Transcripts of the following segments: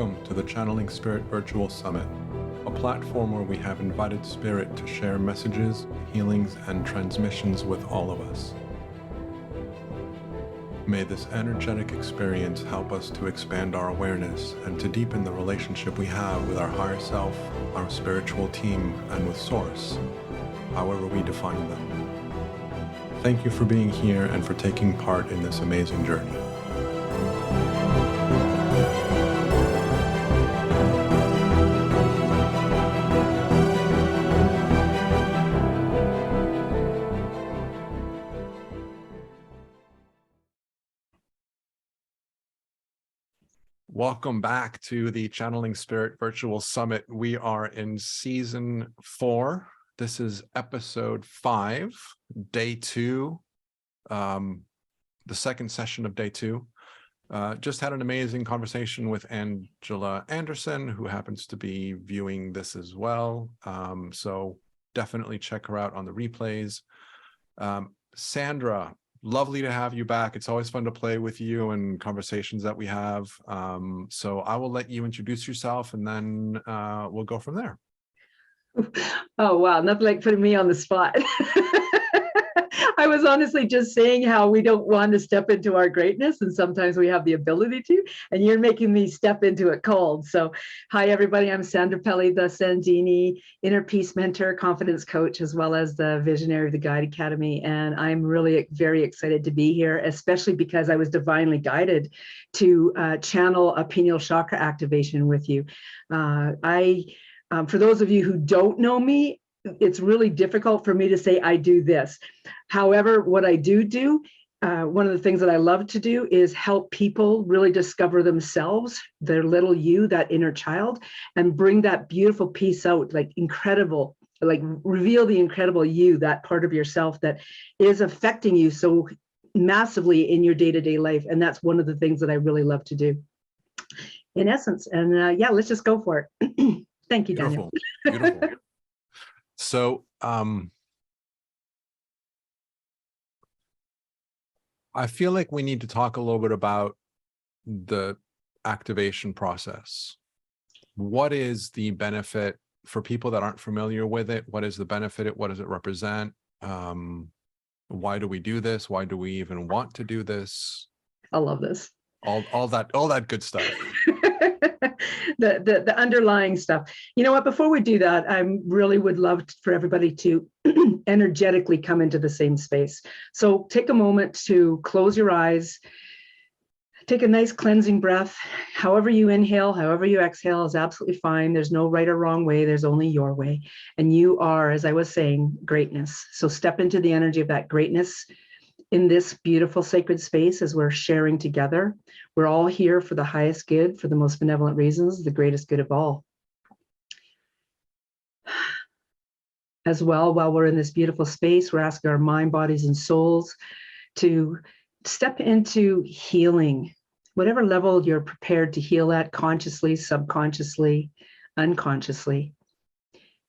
Welcome to the Channeling Spirit Virtual Summit, a platform where we have invited Spirit to share messages, healings, and transmissions with all of us. May this energetic experience help us to expand our awareness and to deepen the relationship we have with our higher self, our spiritual team, and with Source, however we define them. Thank you for being here and for taking part in this amazing journey. Welcome back to the Channeling Spirit Virtual Summit. We are in season 4. This is episode 5, day 2, the second session of day 2. Just had an amazing conversation with Angela Anderson, who happens to be viewing this as well. So definitely check her out on the replays. Sandra, lovely to have you back. It's always fun to play with you and conversations that we have. So I will let you introduce yourself and then we'll go from there. Oh, wow. Nothing like putting me on the spot. I was honestly just saying how we don't want to step into our greatness, and sometimes we have the ability to, and you're making me step into it cold. So hi, everybody. I'm Sandra Pelley, the Sandini Inner Peace Mentor, Confidence Coach, as well as the Visionary of the Guide Academy. And I'm really very excited to be here, especially because I was divinely guided to channel a pineal chakra activation with you. For those of you who don't know me, it's really difficult for me to say I do this. However, what I do, one of the things that I love to do is help people really discover themselves, their little you, that inner child, and bring that beautiful piece out, like incredible, like reveal the incredible you, that part of yourself that is affecting you so massively in your day-to-day life. And that's one of the things that I really love to do, in essence. And yeah, let's just go for it. Thank you, Daniel. Beautiful, beautiful. So, I feel like we need to talk a little bit about the activation process. What is the benefit for people that aren't familiar with it? What is the benefit? What does it represent? Why do we do this? Why do we even want to do this? I love this. All that good stuff. the underlying stuff. You know what, before we do that, I really would love for everybody to energetically come into the same space. So take a moment to close your eyes, take a nice cleansing breath. However you inhale, however you exhale is absolutely fine. There's no right or wrong way. There's only your way. And you are, as I was saying, greatness. So step into the energy of that greatness in this beautiful sacred space as we're sharing together. We're all here for the highest good, for the most benevolent reasons, the greatest good of all. As well, while we're in this beautiful space, we're asking our mind, bodies, and souls to step into healing, whatever level you're prepared to heal at, consciously, subconsciously, unconsciously.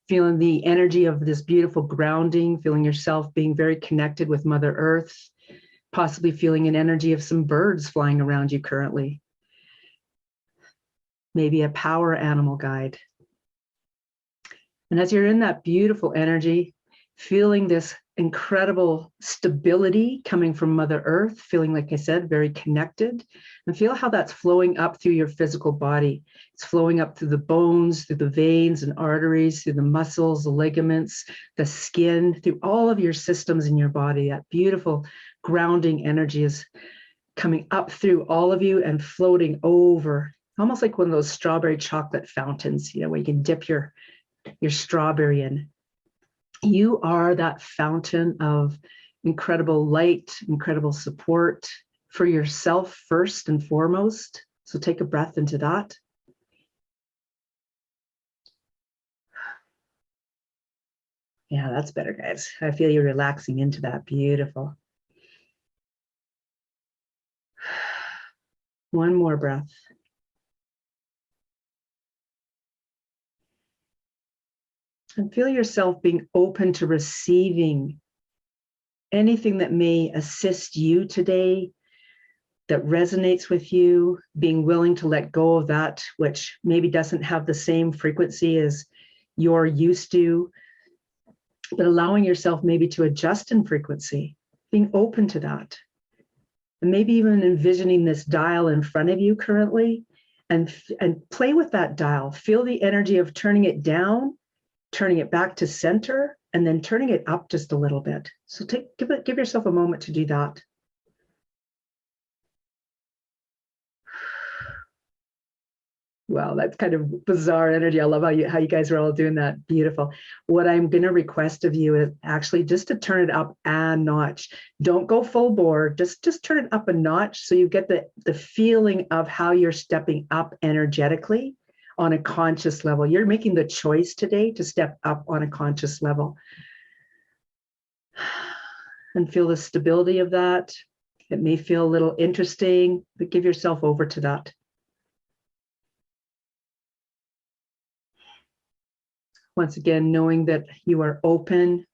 Feeling the energy of this beautiful grounding, feeling yourself being very connected with Mother Earth, possibly feeling an energy of some birds flying around you currently. Maybe a power animal guide. And as you're in that beautiful energy, feeling this incredible stability coming from Mother Earth, feeling, like I said, very connected, and feel how that's flowing up through your physical body. It's flowing up through the bones, through the veins and arteries, through the muscles, the ligaments, the skin, through all of your systems in your body. That beautiful grounding energy is coming up through all of you and floating over, almost like one of those strawberry chocolate fountains, you know, where you can dip your strawberry in. You are that fountain of incredible light, incredible support for yourself first and foremost. So take a breath into that. Yeah, that's better, guys. I feel you relaxing into that. Beautiful. One more breath. And feel yourself being open to receiving anything that may assist you today, that resonates with you, being willing to let go of that which maybe doesn't have the same frequency as you're used to, but allowing yourself maybe to adjust in frequency, being open to that. And maybe even envisioning this dial in front of you currently, and play with that dial. Feel the energy of turning it down, turning it back to center, and then turning it up just a little bit. So give yourself a moment to do that. Wow, that's kind of bizarre energy. I love how you guys are all doing that. Beautiful. What I'm going to request of you is actually just to turn it up a notch. Don't go full bore. Just turn it up a notch so you get the feeling of how you're stepping up energetically on a conscious level. You're making the choice today to step up on a conscious level. And feel the stability of that. It may feel a little interesting, but give yourself over to that. Once again, knowing that you are open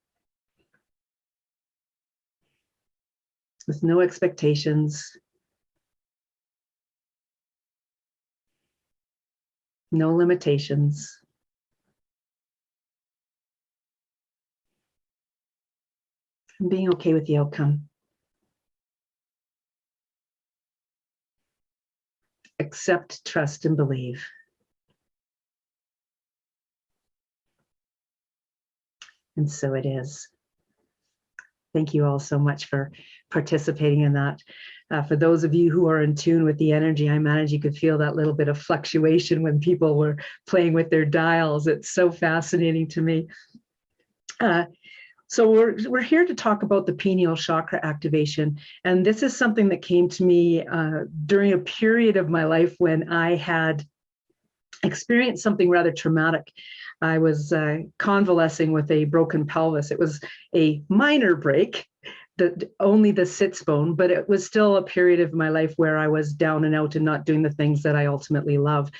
with no expectations, no limitations. And being okay with the outcome. Accept, trust, and believe. And so it is. Thank you all so much for participating in that. For those of you who are in tune with the energy, I managed you could feel that little bit of fluctuation when people were playing with their dials. It's so fascinating to me. So we're here to talk about the pineal chakra activation. And this is something that came to me during a period of my life when I had experienced something rather traumatic. I was convalescing with a broken pelvis. It was a minor break, only the sits bone, but it was still a period of my life where I was down and out and not doing the things that I ultimately love.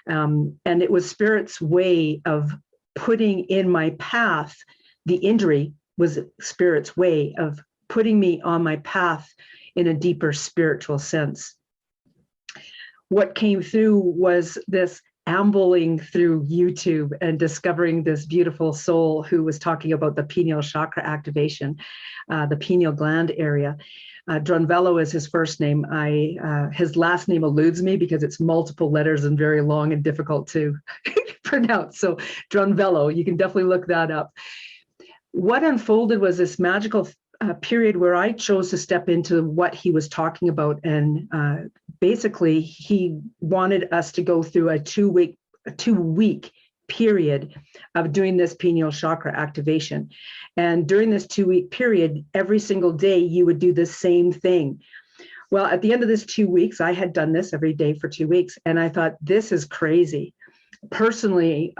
And it was Spirit's way of putting in my path. The injury was Spirit's way of putting me on my path in a deeper spiritual sense. What came through was this ambling through YouTube and discovering this beautiful soul who was talking about the pineal chakra activation, the pineal gland area. Drunvalo is his first name. His last name eludes me because it's multiple letters and very long and difficult to pronounce. So Drunvalo, you can definitely look that up. What unfolded was this magical period where I chose to step into what he was talking about. And basically, he wanted us to go through a two-week period of doing this pineal chakra activation. And during this 2-week period, every single day, you would do the same thing. Well, at the end of this 2 weeks, I had done this every day for 2 weeks. And I thought, this is crazy. Personally,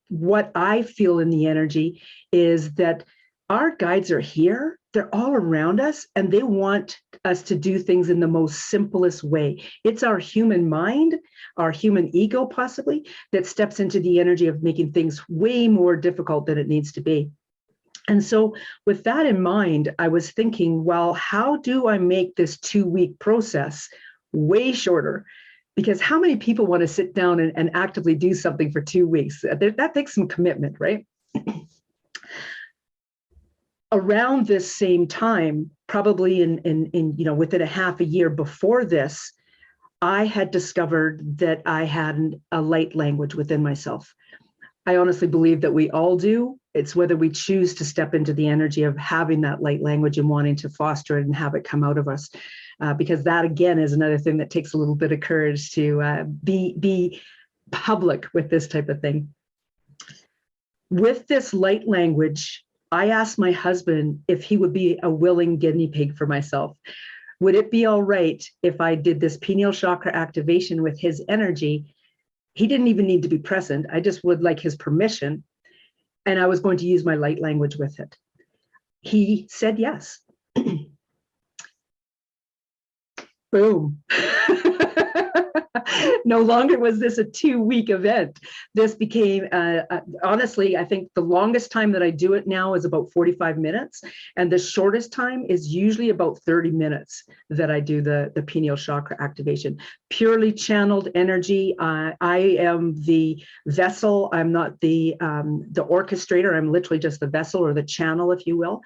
what I feel in the energy is that our guides are here. They're all around us, and they want us to do things in the most simplest way. It's our human mind, our human ego possibly, that steps into the energy of making things way more difficult than it needs to be. And so with that in mind, I was thinking, well, how do I make this 2-week process way shorter? Because how many people want to sit down and actively do something for 2 weeks? That takes some commitment, right? Around this same time, probably within a half a year before this, I had discovered that I had a light language within myself. I honestly believe that we all do. It's whether we choose to step into the energy of having that light language and wanting to foster it and have it come out of us. Because that, again, is another thing that takes a little bit of courage to be public with this type of thing. With this light language, I asked my husband if he would be a willing guinea pig for myself. Would it be all right if I did this pineal chakra activation with his energy? He didn't even need to be present. I just would like his permission. And I was going to use my light language with it. He said yes. boom. No longer was this a 2-week event. This became, honestly, I think the longest time that I do it now is about 45 minutes. And the shortest time is usually about 30 minutes that I do the pineal chakra activation. Purely channeled energy. I am the vessel. I'm not the orchestrator. I'm literally just the vessel or the channel, if you will.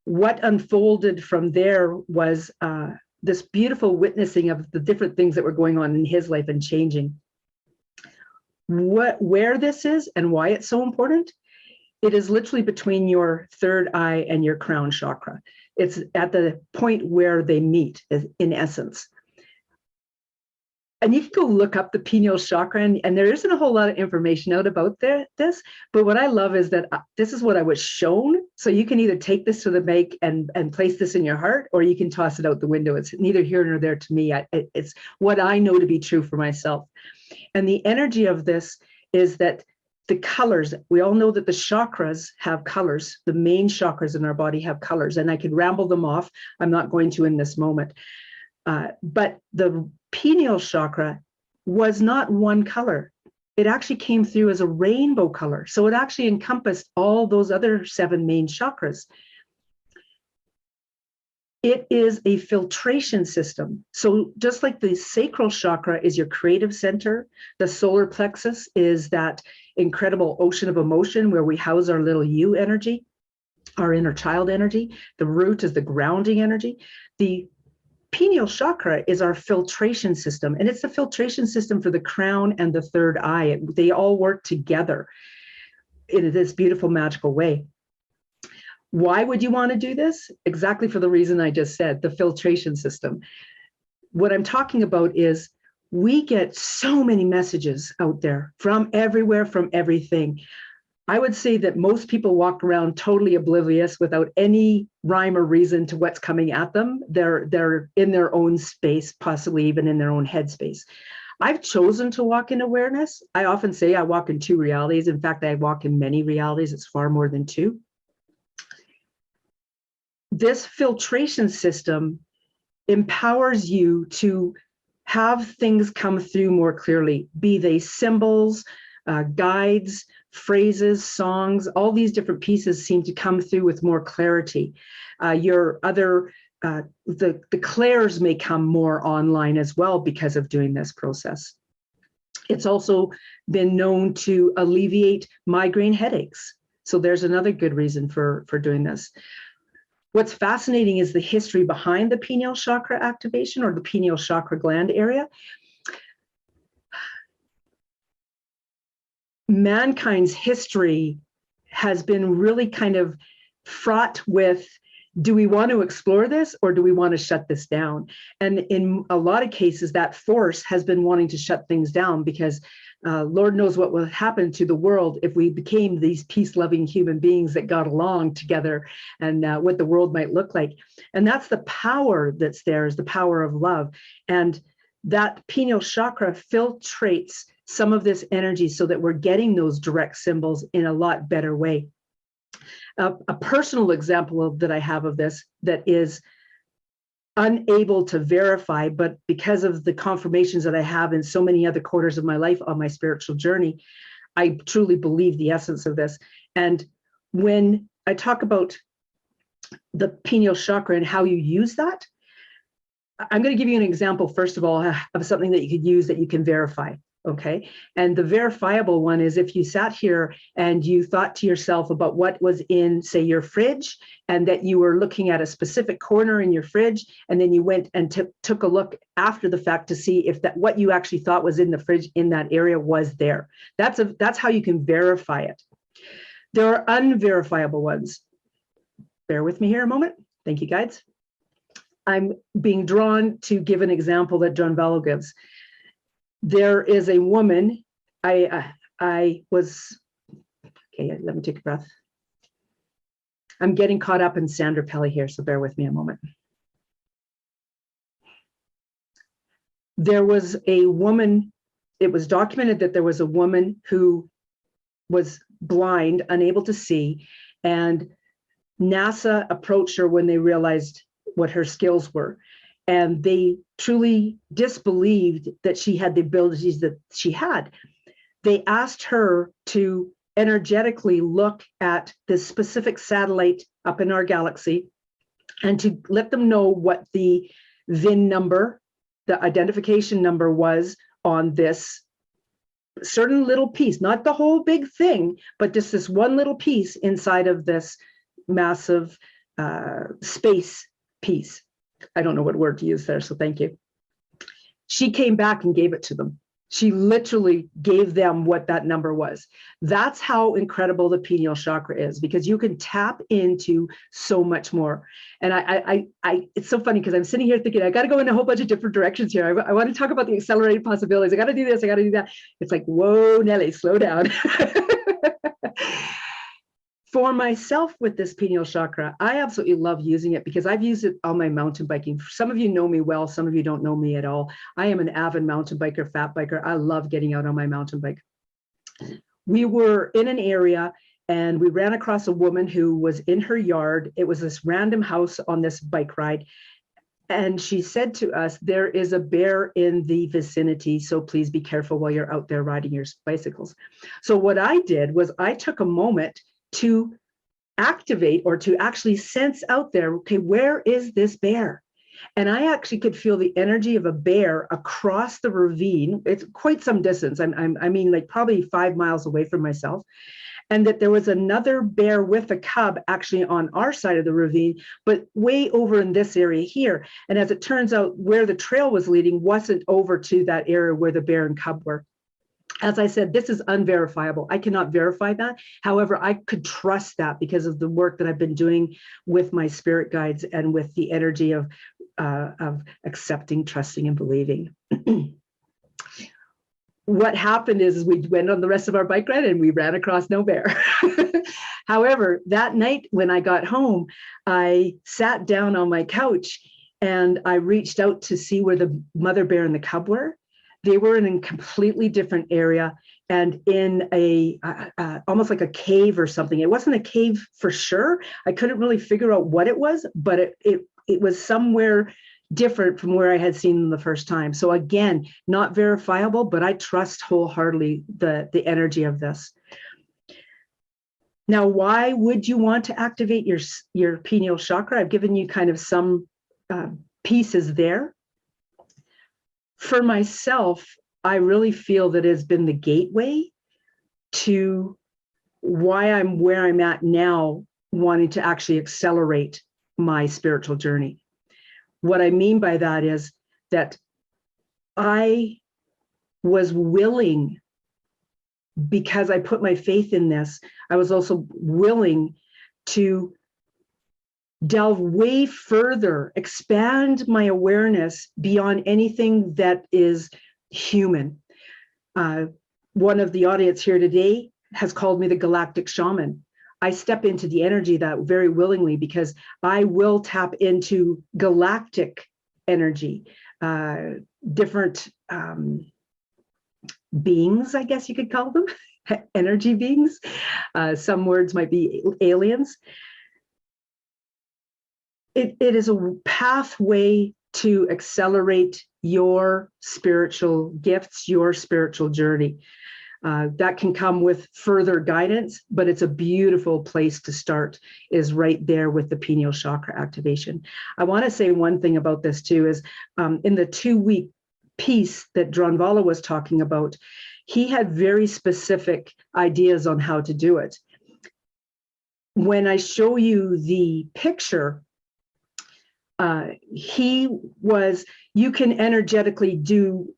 What unfolded from there was this beautiful witnessing of the different things that were going on in his life and changing. Where this is and why it's so important, it is literally between your third eye and your crown chakra. It's at the point where they meet, in essence. And you can go look up the pineal chakra, and there isn't a whole lot of information out about this, but what I love is that this is what I was shown. So you can either take this to the bank and place this in your heart, or you can toss it out the window. It's neither here nor there to me. It's what I know to be true for myself. And the energy of this is that the colors, we all know that the chakras have colors. The main chakras in our body have colors, and I could ramble them off. I'm not going to in this moment. But the pineal chakra was not one color. It actually came through as a rainbow color. So it actually encompassed all those other 7 main chakras. It is a filtration system. So just like the sacral chakra is your creative center, the solar plexus is that incredible ocean of emotion where we house our little you energy, our inner child energy. The root is the grounding energy. The pineal chakra is our filtration system, and it's the filtration system for the crown and the third eye. They all work together in this beautiful, magical way. Why would you want to do this? Exactly for the reason I just said, the filtration system. What I'm talking about is we get so many messages out there from everywhere, from everything. I would say that most people walk around totally oblivious without any rhyme or reason to what's coming at them. They're in their own space, possibly even in their own headspace. I've chosen to walk in awareness. I often say I walk in 2 realities. In fact, I walk in many realities. It's far more than 2. This filtration system empowers you to have things come through more clearly, be they symbols, guides, phrases, songs, all these different pieces seem to come through with more clarity. The clairs may come more online as well because of doing this process. It's also been known to alleviate migraine headaches. So there's another good reason for doing this. What's fascinating is the history behind the pineal chakra activation or the pineal chakra gland area. Mankind's history has been really kind of fraught with, do we want to explore this or do we want to shut this down? And in a lot of cases, that force has been wanting to shut things down because Lord knows what will happen to the world if we became these peace-loving human beings that got along together, and what the world might look like. And that's the power that's there, is the power of love. And that pineal chakra filtrates some of this energy so that we're getting those direct symbols in a lot better way. A personal example that I have of this that is unable to verify, but because of the confirmations that I have in so many other quarters of my life on my spiritual journey, I truly believe the essence of this. And when I talk about the pineal chakra and how you use that, I'm going to give you an example, first of all, of something that you could use that you can verify. Okay. And the verifiable one is if you sat here and you thought to yourself about what was in, say, your fridge, and that you were looking at a specific corner in your fridge, and then you went and took a look after the fact to see if that what you actually thought was in the fridge in that area was there. That's how you can verify it. There are unverifiable ones. Bear with me here a moment. Thank you, guides. I'm being drawn to give an example that John Vallo gives. There is a woman, okay, let me take a breath. I'm getting caught up in Sandra Pelley here, so bear with me a moment. There was a woman, it was documented that there was a woman who was blind, unable to see, and NASA approached her when they realized what her skills were. and they truly disbelieved that she had the abilities that she had. They asked her to energetically look at this specific satellite up in our galaxy and to let them know what the VIN number, the identification number was on this certain little piece, not the whole big thing, but just this one little piece inside of this massive space piece. I don't know what word to use there, so thank you. She came back and gave it to them. She literally gave them what that number was. That's how incredible the pineal chakra is, because you can tap into so much more. And it's so funny because I'm sitting here thinking, I got to go in a whole bunch of different directions here. I want to talk about the accelerated possibilities. I got to do this. I got to do that. It's like, whoa, Nelly, slow down. For myself with this pineal chakra, I absolutely love using it because I've used it on my mountain biking. Some of you know me well, some of you don't know me at all. I am an avid mountain biker, fat biker. I love getting out on my mountain bike. We were in an area and we ran across a woman who was in her yard. It was this random house on this bike ride. And she said to us, there is a bear in the vicinity, so please be careful while you're out there riding your bicycles. So what I did was I took a moment to activate or to actually sense out there, okay, where is this bear? And I actually could feel the energy of a bear across the ravine. It's quite some distance. I mean, like probably 5 miles away from myself. And that there was another bear with a cub actually on our side of the ravine, but way over in this area here. And as it turns out, where the trail was leading wasn't over to that area where the bear and cub were. As I said, this is unverifiable. I cannot verify that. However, I could trust that because of the work that I've been doing with my spirit guides and with the energy of accepting, trusting, and believing. What happened is we went on the rest of our bike ride and we ran across no bear. However, that night when I got home, I sat down on my couch and I reached out to see where the mother bear and the cub were. They were in a completely different area and in a almost like a cave or something. It wasn't a cave for sure. I couldn't really figure out what it was, but it was somewhere different from where I had seen them the first time. So again, not verifiable, but I trust wholeheartedly the energy of this. Now, why would you want to activate your pineal chakra? I've given you kind of some pieces there. For myself, I really feel that it has been the gateway to why I'm where I'm at now, wanting to actually accelerate my spiritual journey. What I mean by that is that I was willing, because I put my faith in this, I was also willing to delve way further, expand my awareness beyond anything that is human. One of the audience here today has called me the galactic shaman. I step into the energy of that very willingly because I will tap into galactic energy, different beings, I guess you could call them, energy beings. Some words might be aliens. It is a pathway to accelerate your spiritual gifts, your spiritual journey. That can come with further guidance, but it's a beautiful place to start, is right there with the pineal chakra activation. I want to say one thing about this too, is in the 2-week piece that Dronvala was talking about, he had very specific ideas on how to do it. When I show you the picture, you can energetically do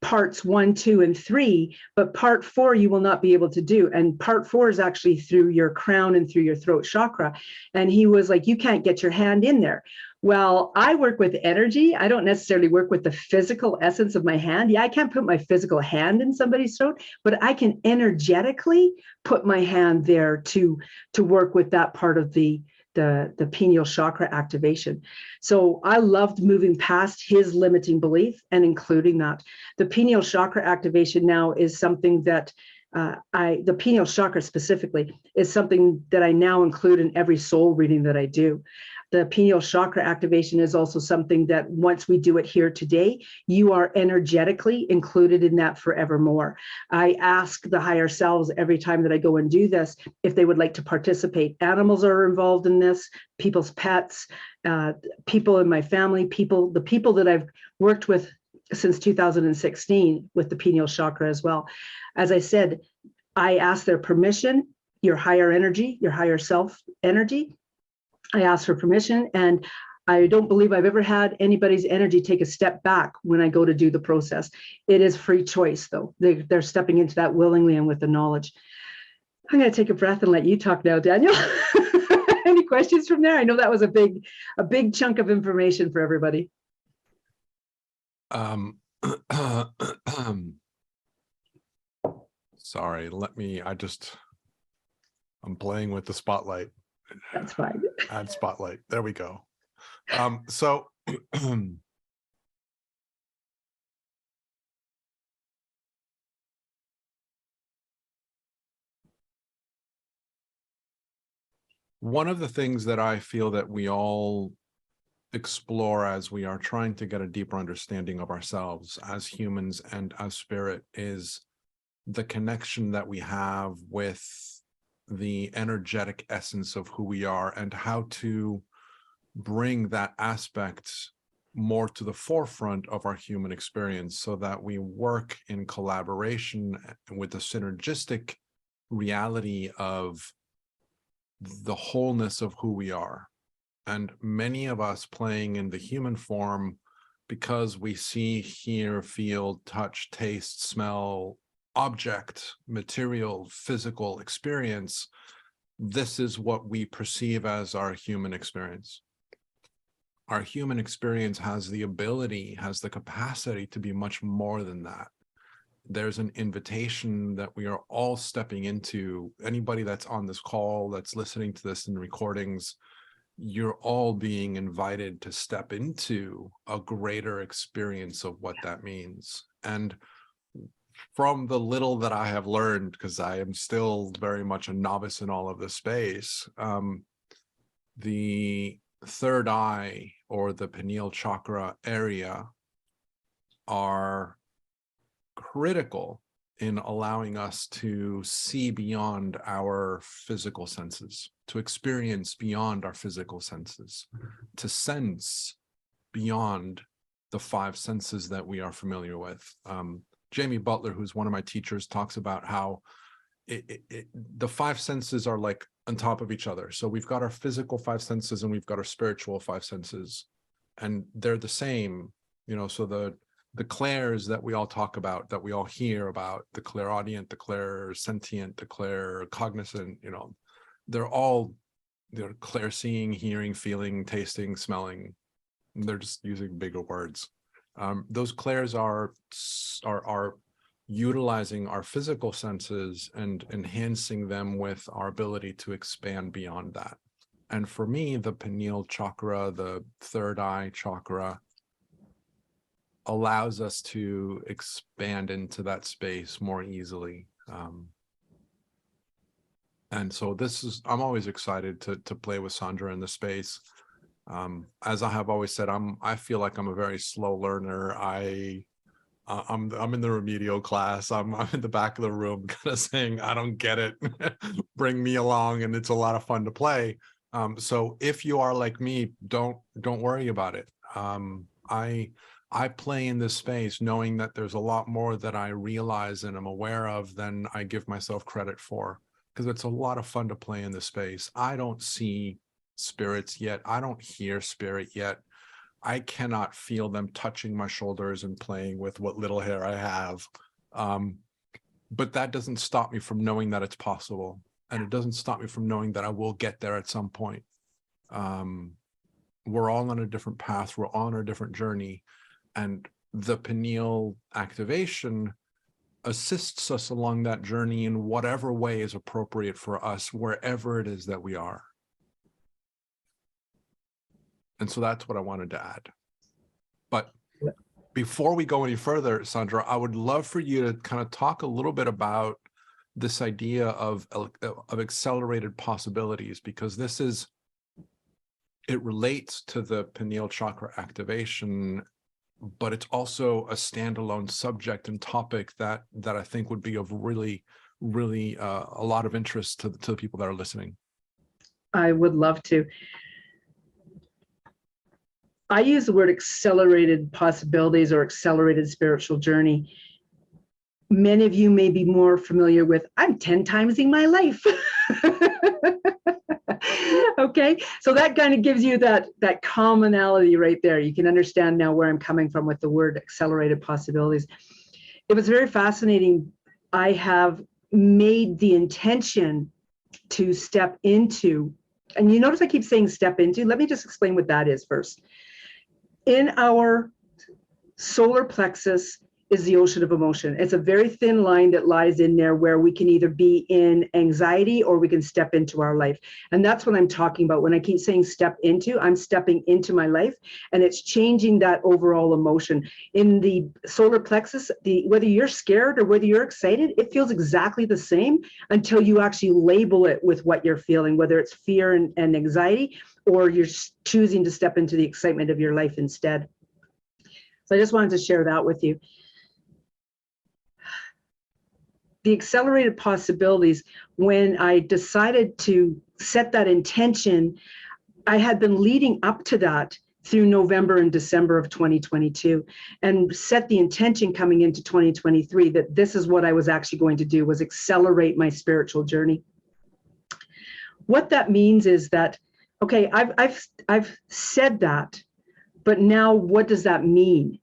parts 1, 2, and 3, but part 4 you will not be able to do. And part 4 is actually through your crown and through your throat chakra. And he was like, you can't get your hand in there. Well, I work with energy. I don't necessarily work with the physical essence of my hand. Yeah, I can't put my physical hand in somebody's throat, but I can energetically put my hand there to work with that part of the pineal chakra activation. So I loved moving past his limiting belief and including that. The pineal chakra activation now is something that the pineal chakra specifically is something that I now include in every soul reading that I do. The pineal chakra activation is also something that once we do it here today, you are energetically included in that forevermore. I ask the higher selves every time that I go and do this if they would like to participate. Animals are involved in this, people's pets, people in my family, the people that I've worked with since 2016 with the pineal chakra as well. As I said, I ask their permission, your higher energy, your higher self energy. I ask for permission, and I don't believe I've ever had anybody's energy take a step back when I go to do the process. It is free choice, though. They're stepping into that willingly and with the knowledge. I'm going to take a breath and let you talk now, Daniel. Any questions from there? I know that was a big chunk of information for everybody. Sorry, I'm playing with the spotlight. That's fine. Add spotlight. There we go. So one of the things that I feel that we all explore as we are trying to get a deeper understanding of ourselves as humans and as spirit is the connection that we have with the energetic essence of who we are, and how to bring that aspect more to the forefront of our human experience so that we work in collaboration with the synergistic reality of the wholeness of who we are. And many of us playing in the human form, because we see, hear, feel, touch, taste, smell, object, material, physical experience, this is what we perceive as our human experience. Our human experience has the ability, has the capacity to be much more than that. There's an invitation that we are all stepping into. Anybody that's on this call, that's listening to this in recordings, you're all being invited to step into a greater experience of what that means. And from the little that I have learned, because I am still very much a novice in all of this space, the third eye or the pineal chakra area are critical in allowing us to see beyond our physical senses, to experience beyond our physical senses, to sense beyond the five senses that we are familiar with. Jamie Butler, who's one of my teachers, talks about how the five senses are like on top of each other. So we've got our physical five senses and we've got our spiritual five senses, and they're the same, so the clairs that we all talk about, that we all hear about, the clairaudient, the clairsentient, the claircognizant, they're clairseeing, hearing, feeling, tasting, smelling. They're just using bigger words. Those clairs are utilizing our physical senses and enhancing them with our ability to expand beyond that. And for me, the pineal chakra, the third eye chakra, allows us to expand into that space more easily. And so I'm always excited to play with Sandra in the space. As I have always said, I feel like I'm a very slow learner. I'm in the remedial class. I'm in the back of the room kind of saying, I don't get it. Bring me along, and it's a lot of fun to play. So if you are like me, don't worry about it. I play in this space knowing that there's a lot more that I realize and am aware of than I give myself credit for, because it's a lot of fun to play in this space. I don't see spirits yet. I don't hear spirit yet. I cannot feel them touching my shoulders and playing with what little hair I have. But that doesn't stop me from knowing that it's possible. And it doesn't stop me from knowing that I will get there at some point. We're all on a different path. We're all on a different journey. And the pineal activation assists us along that journey in whatever way is appropriate for us, wherever it is that we are. And so that's what I wanted to add. But before we go any further, Sandra, I would love for you to kind of talk a little bit about this idea of accelerated possibilities, because this is it relates to the pineal chakra activation, but it's also a standalone subject and topic that I think would be of really a lot of interest to the people that are listening. I would love to. I use the word accelerated possibilities or accelerated spiritual journey. Many of you may be more familiar with, I'm 10 timesing my life. Okay, so that kind of gives you that commonality right there. You can understand now where I'm coming from with the word accelerated possibilities. It was very fascinating. I have made the intention to step into, and you notice I keep saying step into. Let me just explain what that is first. In our solar plexus is the ocean of emotion. It's a very thin line that lies in there where we can either be in anxiety or we can step into our life. And that's what I'm talking about. When I keep saying step into, I'm stepping into my life, and it's changing that overall emotion. In the solar plexus, whether you're scared or whether you're excited, it feels exactly the same until you actually label it with what you're feeling, whether it's fear and anxiety, or you're choosing to step into the excitement of your life instead. So I just wanted to share that with you. The accelerated possibilities, when I decided to set that intention, I had been leading up to that through November and December of 2022, and set the intention coming into 2023 that this is what I was actually going to do, was accelerate my spiritual journey. What that means is that, okay, I've said that, but now what does that mean,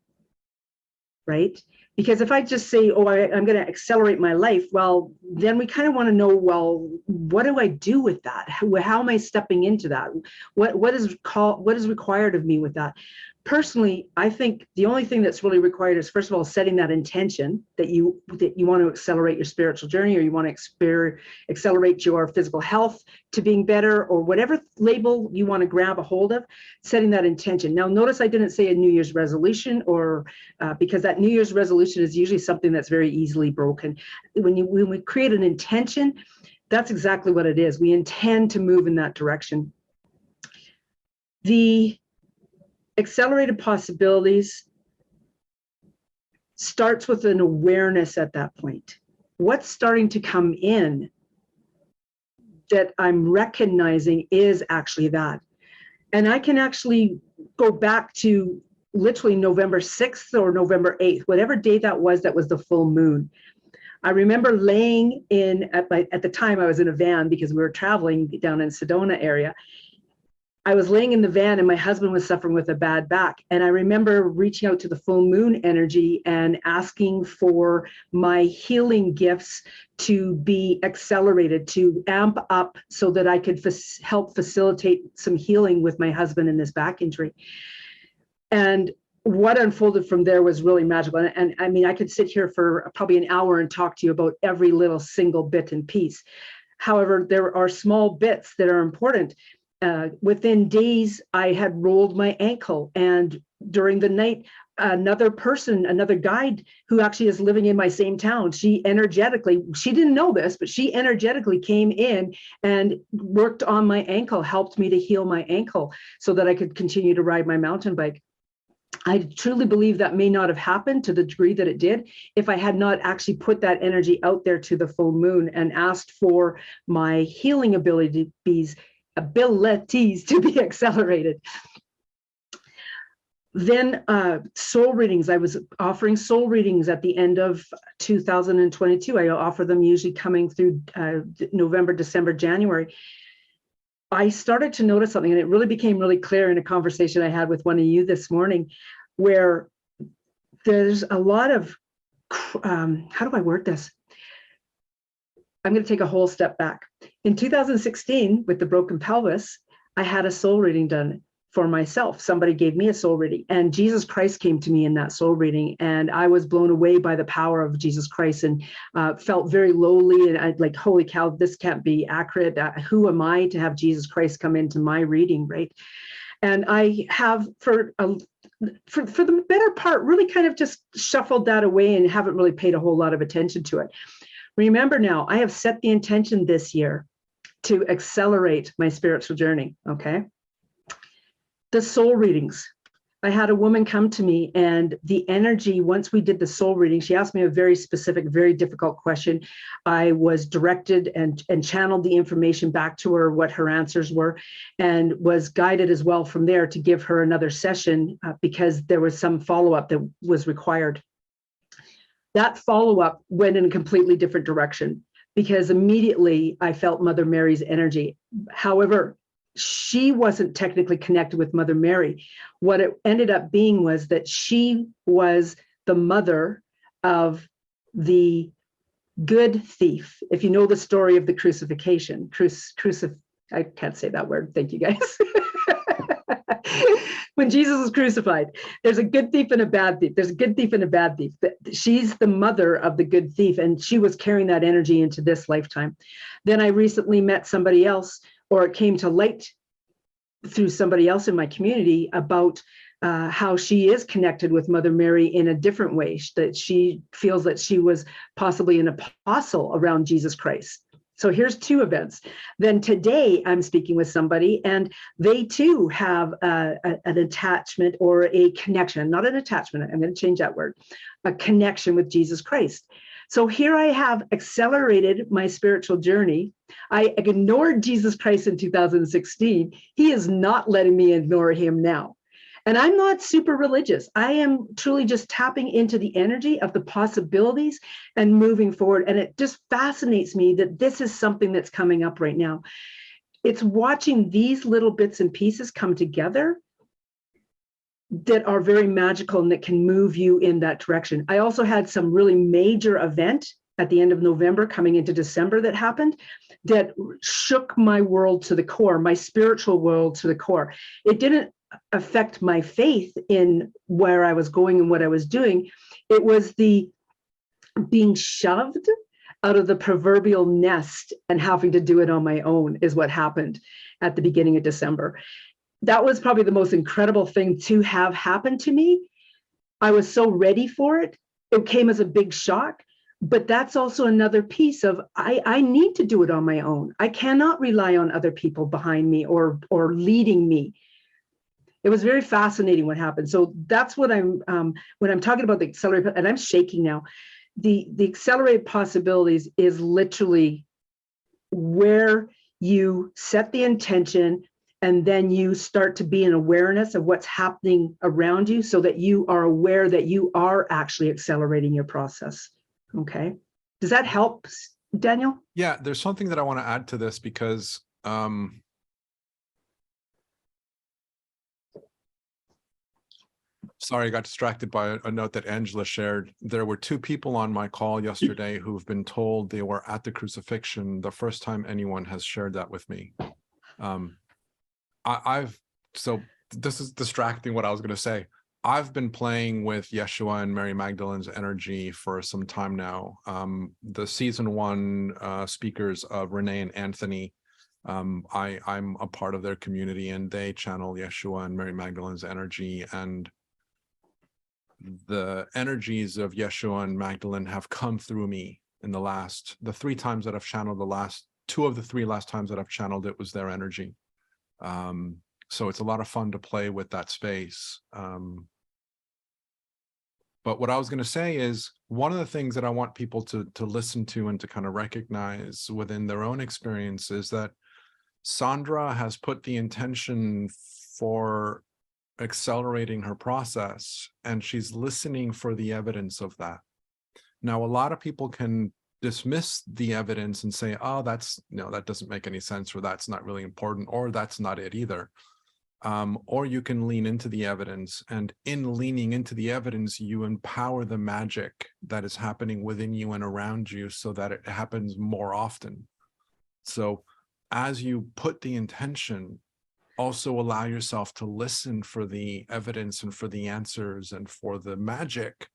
right? Because if I just say, oh, I'm going to accelerate my life, well, then we kind of want to know, well, what do I do with that? How am I stepping into that? What is required of me with that? Personally, I think the only thing that's really required is, first of all, setting that intention that you want to accelerate your spiritual journey, or you want to accelerate your physical health to being better, or whatever label you want to grab a hold of, setting that intention. Now, notice I didn't say a New Year's resolution, or because that New Year's resolution is usually something that's very easily broken. When we create an intention, that's exactly what it is. We intend to move in that direction. The accelerated possibilities starts with an awareness at that point. What's starting to come in that I'm recognizing is actually that. And I can actually go back to literally November 6th or November 8th, whatever day that was the full moon. I remember laying in, at the time I was in a van because we were traveling down in Sedona area. I was laying in the van and my husband was suffering with a bad back. And I remember reaching out to the full moon energy and asking for my healing gifts to be accelerated, to amp up so that I could help facilitate some healing with my husband in this back injury. And what unfolded from there was really magical. And I mean, I could sit here for probably an hour and talk to you about every little single bit and piece. However, there are small bits that are important. Within days, I had rolled my ankle, and during the night, another guide who actually is living in my same town, she didn't know this, but she energetically came in and worked on my ankle, helped me to heal my ankle so that I could continue to ride my mountain bike. I truly believe that may not have happened to the degree that it did if I had not actually put that energy out there to the full moon and asked for my healing abilities to be accelerated. Then soul readings. I was offering soul readings at the end of 2022. I offer them usually coming through November, December, January. I started to notice something, and it really became really clear in a conversation I had with one of you this morning, where there's a lot of, how do I word this? I'm going to take a whole step back. In 2016, with the broken pelvis, I had a soul reading done for myself. Somebody gave me a soul reading, and Jesus Christ came to me in that soul reading, and I was blown away by the power of Jesus Christ, and felt very lowly, and I'd like, holy cow, this can't be accurate. Who am I to have Jesus Christ come into my reading, right? And I have, for the better part, really kind of just shuffled that away and haven't really paid a whole lot of attention to it. Remember now, I have set the intention this year to accelerate my spiritual journey, okay? The soul readings. I had a woman come to me, and the energy, once we did the soul reading, she asked me a very specific, very difficult question. I was directed and channeled the information back to her, what her answers were, and was guided as well from there to give her another session because there was some follow-up that was required. That follow-up went in a completely different direction because immediately I felt Mother Mary's energy. However, she wasn't technically connected with Mother Mary. What it ended up being was that she was the mother of the good thief. If you know the story of the crucifixion, I can't say that word. Thank you, guys. When Jesus was crucified, there's a good thief and a bad thief. There's a good thief and a bad thief. She's the mother of the good thief, and she was carrying that energy into this lifetime. Then I recently met somebody else, or it came to light through somebody else in my community about how she is connected with Mother Mary in a different way, that she feels that she was possibly an apostle around Jesus Christ. So here's two events. Then today I'm speaking with somebody, and they too have an attachment or a connection, not an attachment, I'm going to change that word, a connection with Jesus Christ. So here I have accelerated my spiritual journey. I ignored Jesus Christ in 2016. He is not letting me ignore him now. And I'm not super religious. I am truly just tapping into the energy of the possibilities and moving forward. And it just fascinates me that this is something that's coming up right now. It's watching these little bits and pieces come together that are very magical and that can move you in that direction. I also had some really major event at the end of November coming into December that happened that shook my world to the core, my spiritual world to the core. It didn't affect my faith in where I was going and what I was doing. It was the being shoved out of the proverbial nest and having to do it on my own is what happened at the beginning of December. That was probably the most incredible thing to have happened to me. I was so ready for it. It came as a big shock, but that's also another piece of I need to do it on my own. I cannot rely on other people behind me or leading me. It was very fascinating what happened. So that's what I'm, when I'm talking about the accelerated, and I'm shaking now, the accelerated possibilities is literally where you set the intention and then you start to be in awareness of what's happening around you so that you are aware that you are actually accelerating your process. Okay. Does that help, Daniel? Yeah, there's something that I want to add to this because sorry, I got distracted by a note that Angela shared. There were two people on my call yesterday who've been told they were at the crucifixion the first time anyone has shared that with me. So this is distracting what I was going to say. I've been playing with Yeshua and Mary Magdalene's energy for some time now. The season 1 speakers of Renee and Anthony, I'm a part of their community, and they channel Yeshua and Mary Magdalene's energy, and the energies of Yeshua and Magdalene have come through me in the 3 times that I've channeled. The last 2 of the 3 last times that I've channeled, it was their energy. So it's a lot of fun to play with that space. But what I was going to say is one of the things that I want people to listen to and to kind of recognize within their own experience is that Sandra has put the intention for accelerating her process, and she's listening for the evidence of that. Now, a lot of people can dismiss the evidence and say, oh, that doesn't make any sense, or that's not really important, or that's not it either. Or you can lean into the evidence, and in leaning into the evidence, you empower the magic that is happening within you and around you so that it happens more often. So as you put the intention, also allow yourself to listen for the evidence and for the answers and for the magic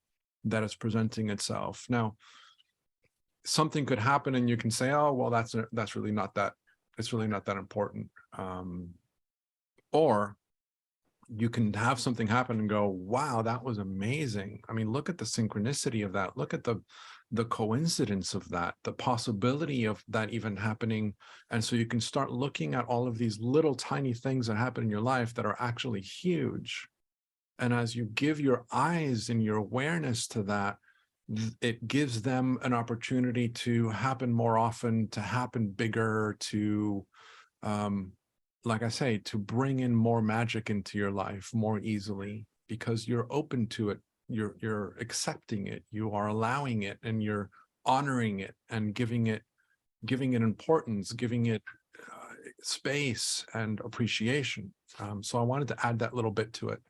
that is presenting itself. Now, something could happen and you can say, oh, well, that's really not that, it's really not that important. Or you can have something happen and go, wow, that was amazing. I mean, look at the synchronicity of that. Look at the the coincidence of that, the possibility of that even happening. And so you can start looking at all of these little tiny things that happen in your life that are actually huge. And as you give your eyes and your awareness to that, it gives them an opportunity to happen more often, to happen bigger, to, like I say, to bring in more magic into your life more easily, because you're open to it. You're accepting it, you are allowing it, and you're honoring it and giving it importance, giving it space and appreciation. So I wanted to add that little bit to it,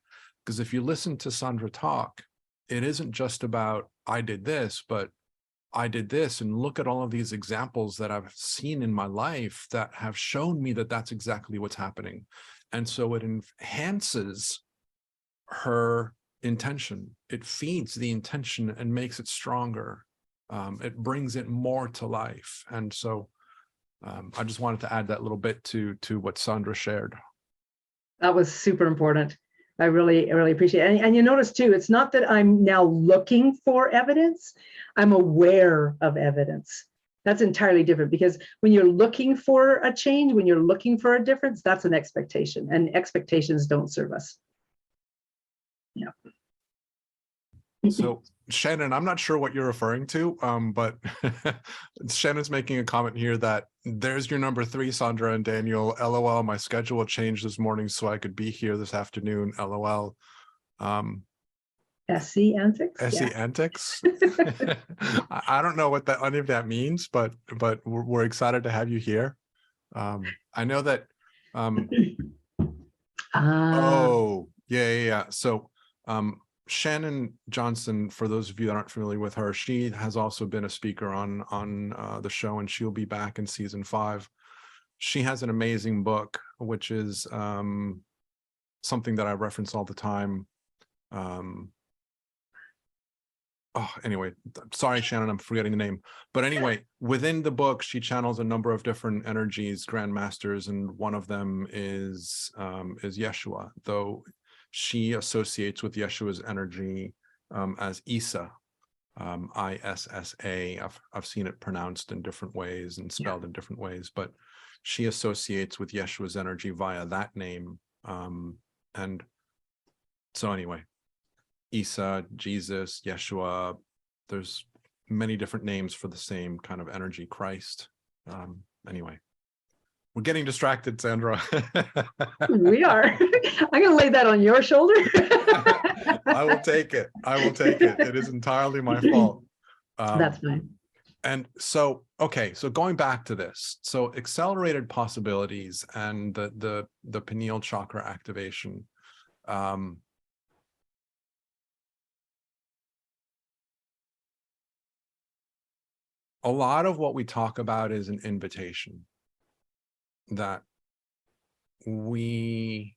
because if you listen to Sandra talk, it isn't just about I did this, but I did this, and look at all of these examples that I've seen in my life that have shown me that that's exactly what's happening. And so it enhances her intention. It feeds the intention and makes it stronger. It brings it more to life. And so I just wanted to add that little bit to what Sandra shared. That was super important. I really appreciate it. And you notice too, it's not that I'm now looking for evidence, I'm aware of evidence. That's entirely different, because when you're looking for a change, when you're looking for a difference, that's an expectation, and expectations don't serve us. Yeah. So Shannon, I'm not sure what you're referring to, but Shannon's making a comment here that there's your number 3, Sandra and Daniel. LOL, my schedule changed this morning so I could be here this afternoon. LOL. SC antics. SC antics. I don't know what any of that means, but we're excited to have you here. I know that. Oh, yeah. So, Shannon Johnson, for those of you that aren't familiar with her, she has also been a speaker on the show, and she'll be back in season 5. She has an amazing book, which is something that I reference all the time. Anyway, sorry, Shannon, I'm forgetting the name. But anyway, within the book, she channels a number of different energies, grandmasters, and one of them is Yeshua, though she associates with Yeshua's energy as Isa, ISSA. I've seen it pronounced in different ways and spelled in different ways, but she associates with Yeshua's energy via that name. And so anyway, Isa, Jesus, Yeshua, there's many different names for the same kind of energy, Christ. Anyway, we're getting distracted, Sandra. We are. I'm going to lay that on your shoulder. I will take it. It is entirely my fault. That's fine. And so, okay, so going back to this, so accelerated possibilities and the pineal chakra activation. A lot of what we talk about is an invitation that we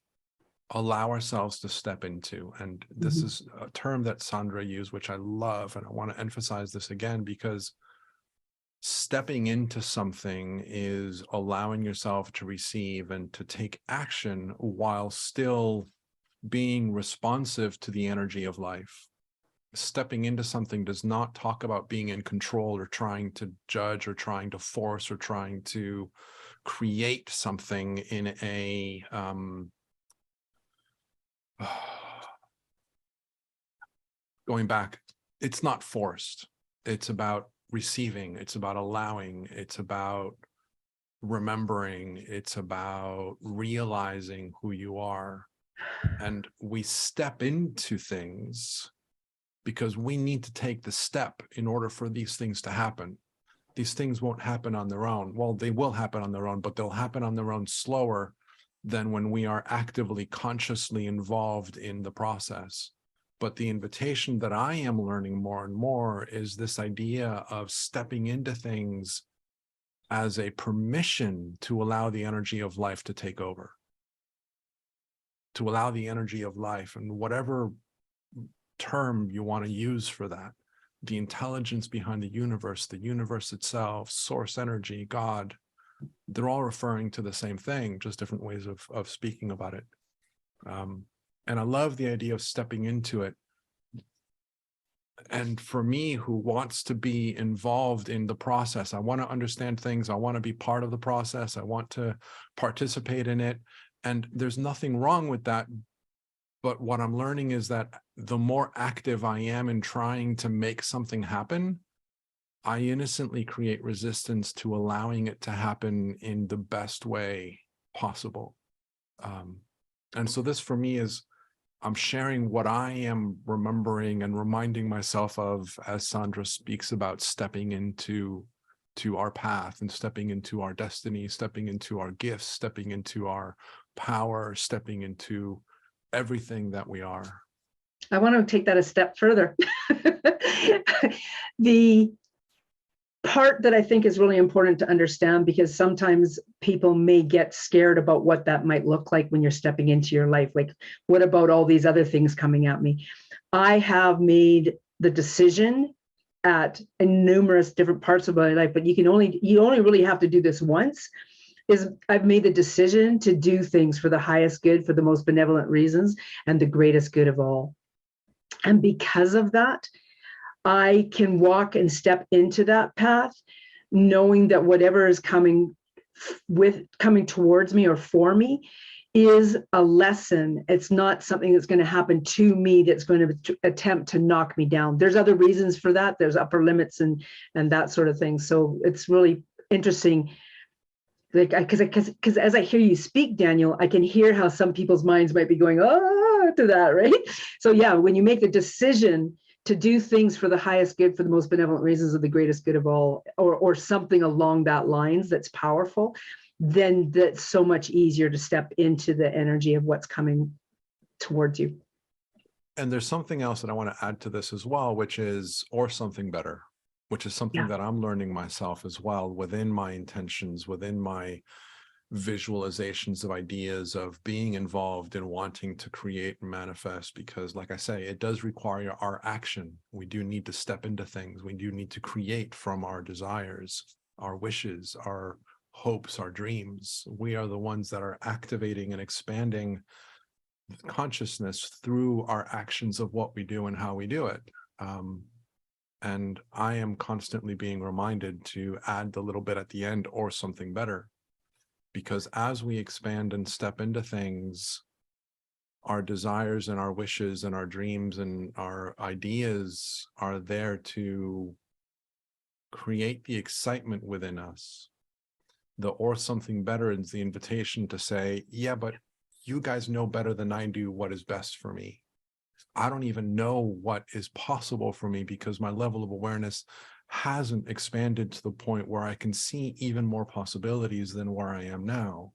allow ourselves to step into. And this is a term that Sandra used, which I love. And I want to emphasize this again, because stepping into something is allowing yourself to receive and to take action while still being responsive to the energy of life. Stepping into something does not talk about being in control or trying to judge or trying to force or trying to create something in a going back, it's not forced. It's about receiving. It's about allowing. It's about remembering. It's about realizing who you are. And we step into things because we need to take the step in order for these things to happen. These things won't happen on their own. Well, they will happen on their own, but they'll happen on their own slower than when we are actively, consciously involved in the process. But the invitation that I am learning more and more is this idea of stepping into things as a permission to allow the energy of life to take over, to allow the energy of life, and whatever term you want to use for that, the intelligence behind the universe itself, source energy, God, they're all referring to the same thing, just different ways of speaking about it. And I love the idea of stepping into it. And for me, who wants to be involved in the process, I want to understand things. I want to be part of the process. I want to participate in it. And there's nothing wrong with that. But what I'm learning is that the more active I am in trying to make something happen, I innocently create resistance to allowing it to happen in the best way possible. And so this for me is, I'm sharing what I am remembering and reminding myself of as Sandra speaks about stepping into our path and stepping into our destiny, stepping into our gifts, stepping into our power, stepping into everything that we are. I want to take that a step further. The part that I think is really important to understand, because sometimes people may get scared about what that might look like when you're stepping into your life. Like, what about all these other things coming at me? I have made the decision in numerous different parts of my life, but you only really have to do this once, is I've made the decision to do things for the highest good, for the most benevolent reasons, and the greatest good of all. And because of that, I can walk and step into that path, knowing that whatever is coming towards me or for me is a lesson. It's not something that's going to happen to me that's going to attempt to knock me down. There's other reasons for that. There's upper limits and that sort of thing. So it's really interesting. Like, because as I hear you speak, Daniel, I can hear how some people's minds might be going, oh, to that, right? So yeah, when you make the decision to do things for the highest good, for the most benevolent reasons of the greatest good of all, or something along that lines that's powerful, then that's so much easier to step into the energy of what's coming towards you. And there's something else that I want to add to this as well, which is, or something better, which is something that I'm learning myself as well, within my intentions, within my visualizations of ideas, of being involved in wanting to create and manifest. Because like I say, it does require our action. We do need to step into things. We do need to create from our desires, our wishes, our hopes, our dreams. We are the ones that are activating and expanding consciousness through our actions of what we do and how we do it. And I am constantly being reminded to add the little bit at the end, or something better. Because as we expand and step into things, our desires and our wishes and our dreams and our ideas are there to create the excitement within us. The or something better is the invitation to say, yeah, but you guys know better than I do what is best for me. I don't even know what is possible for me, because my level of awareness hasn't expanded to the point where I can see even more possibilities than where I am now.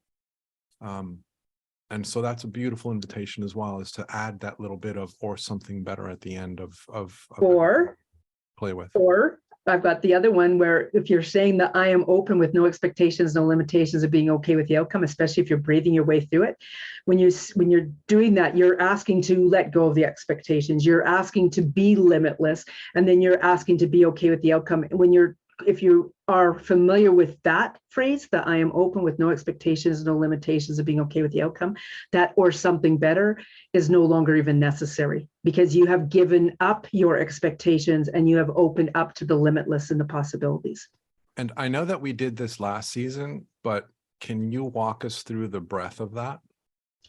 And so that's a beautiful invitation as well, is to add that little bit of or something better at the end of or play with. Or I've got the other one where if you're saying that I am open with no expectations, no limitations, of being okay with the outcome, especially if you're breathing your way through it, when you're doing that, you're asking to let go of the expectations. You're asking to be limitless, and then you're asking to be okay with the outcome. If you are familiar with that phrase, that I am open with no expectations, no limitations, of being okay with the outcome, that or something better is no longer even necessary, because you have given up your expectations and you have opened up to the limitless and the possibilities. And I know that we did this last season, but can you walk us through the breadth of that?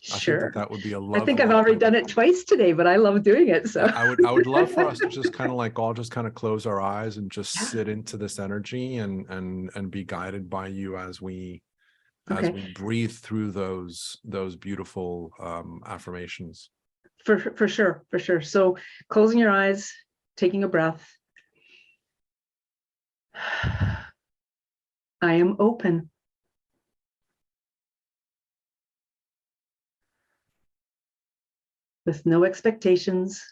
Sure. I think that would be a lovely. I think I've already done it twice today, but I love doing it. So I would love for us to just kind of like all just kind of close our eyes and just sit into this energy and be guided by you as we breathe through those beautiful affirmations. For sure. So closing your eyes, taking a breath. I am open. With no expectations.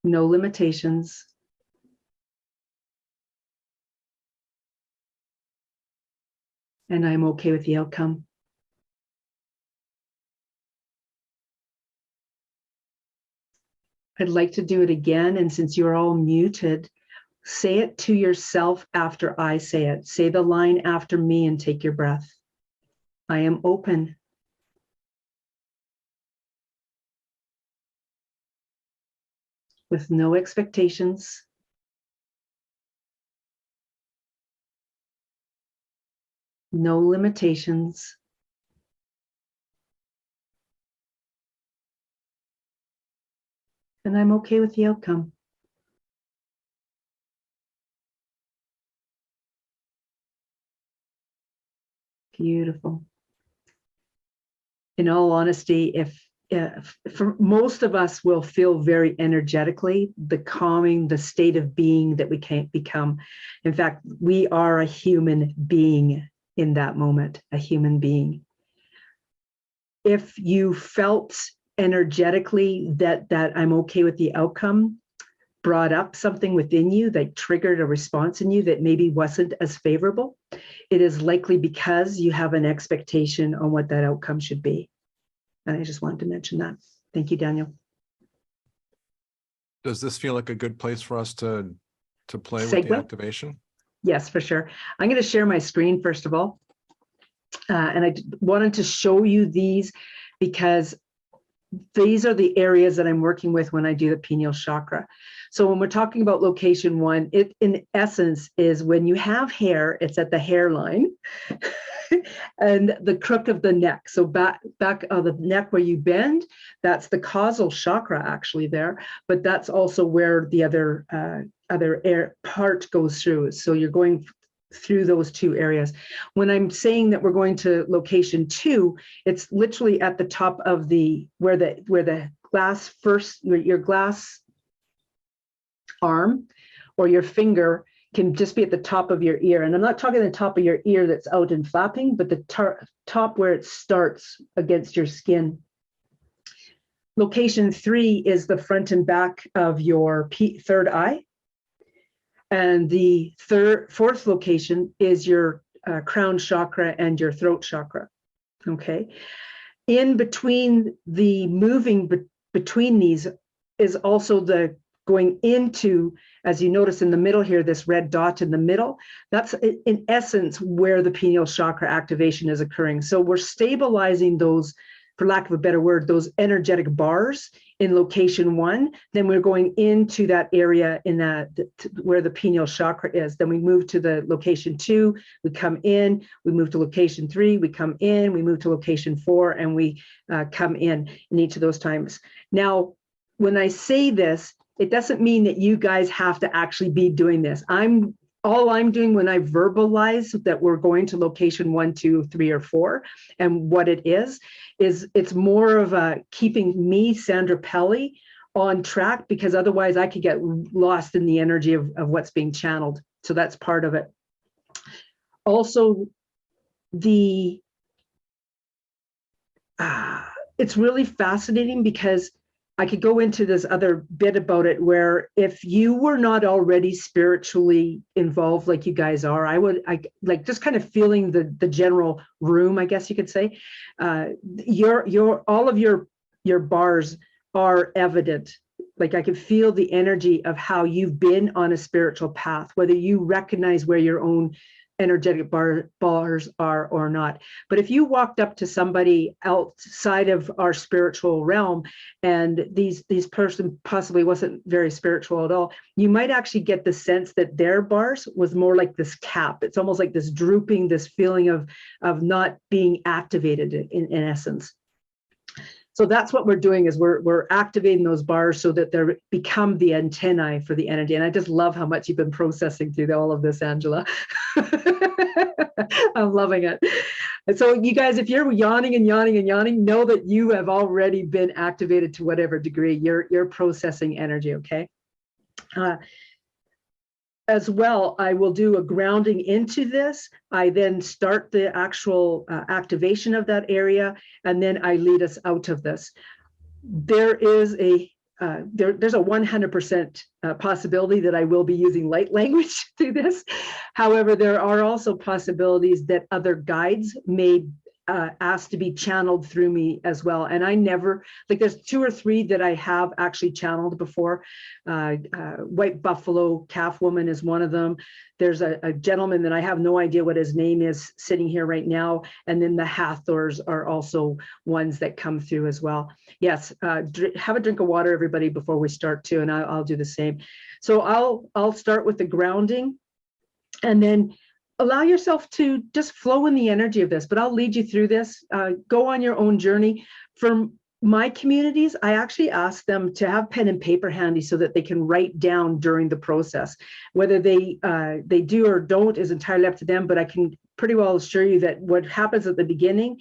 No limitations. And I'm okay with the outcome. I'd like to do it again. And since you're all muted, say it to yourself after I say it. Say the line after me and take your breath. I am open. with no expectations. No limitations. And I'm okay with the outcome. Beautiful. In all honesty, if for most of us will feel very energetically, the calming, the state of being that we can't become. In fact, we are a human being in that moment, a human being. If you felt energetically that I'm okay with the outcome, brought up something within you that triggered a response in you that maybe wasn't as favorable, it is likely because you have an expectation on what that outcome should be. And I just wanted to mention that. Thank you, Daniel. Does this feel like a good place for us to play with the activation? Yes, for sure. I'm going to share my screen first of all. And I wanted to show you these because these are the areas that I'm working with when I do the pineal chakra. So when we're talking about location 1, it in essence is when you have hair, it's at the hairline and the crook of the neck. So back of the neck where you bend, that's the causal chakra actually there, but that's also where the other air part goes through. So you're going through those two areas. When I'm saying that we're going to location 2, it's literally at the top of the where the glass first, your glass arm or your finger can just be at the top of your ear. And I'm not talking the top of your ear that's out and flapping, but the top where it starts against your skin. Location 3 is the front and back of your third eye. And the fourth location is your crown chakra and your throat chakra, okay? In between the moving between these is also the going into, as you notice in the middle here, this red dot in the middle, that's in essence where the pineal chakra activation is occurring. So we're stabilizing those, for lack of a better word, those energetic bars in location 1, then we're going into that area in that where the pineal chakra is. Then we move to the location 2, we come in, we move to location 3, we come in, we move to location 4, and we come in each of those times. Now, when I say this, it doesn't mean that you guys have to actually be doing this. All I'm doing when I verbalize that we're going to location 1, 2, 3, or 4, and what it is it's more of a keeping me, Sandra Pelley, on track, because otherwise I could get lost in the energy of what's being channeled. So that's part of it. Also, it's really fascinating because I could go into this other bit about it where if you were not already spiritually involved like you guys are, I like just kind of feeling the general room, I guess you could say, all of your bars are evident. Like I could feel the energy of how you've been on a spiritual path, whether you recognize where your own energetic bars are or not. But if you walked up to somebody outside of our spiritual realm and these person possibly wasn't very spiritual at all, you might actually get the sense that their bars was more like this cap. It's almost like this drooping, this feeling of not being activated in essence. So that's what we're doing, is we're activating those bars so that they become the antennae for the energy. And I just love how much you've been processing through all of this, Angela. I'm loving it. And so you guys, if you're yawning and yawning and yawning, know that you have already been activated to whatever degree. You're processing energy, okay? As well, I will do a grounding into this. I then start the actual activation of that area, and then I lead us out of this. There is there's a 100% possibility that I will be using light language through this. However, there are also possibilities that other guides may asked to be channeled through me as well. And I never, like, there's 2 or 3 that I have actually channeled before. White Buffalo Calf Woman is one of them. There's a gentleman that I have no idea what his name is sitting here right now. And then the Hathors are also ones that come through as well. Yes, have a drink of water, everybody, before we start too, and I'll do the same. So I'll start with the grounding, and then allow yourself to just flow in the energy of this, but I'll lead you through this. Go on your own journey. For my communities, I actually ask them to have pen and paper handy so that they can write down during the process. Whether they do or don't is entirely up to them, but I can pretty well assure you that what happens at the beginning,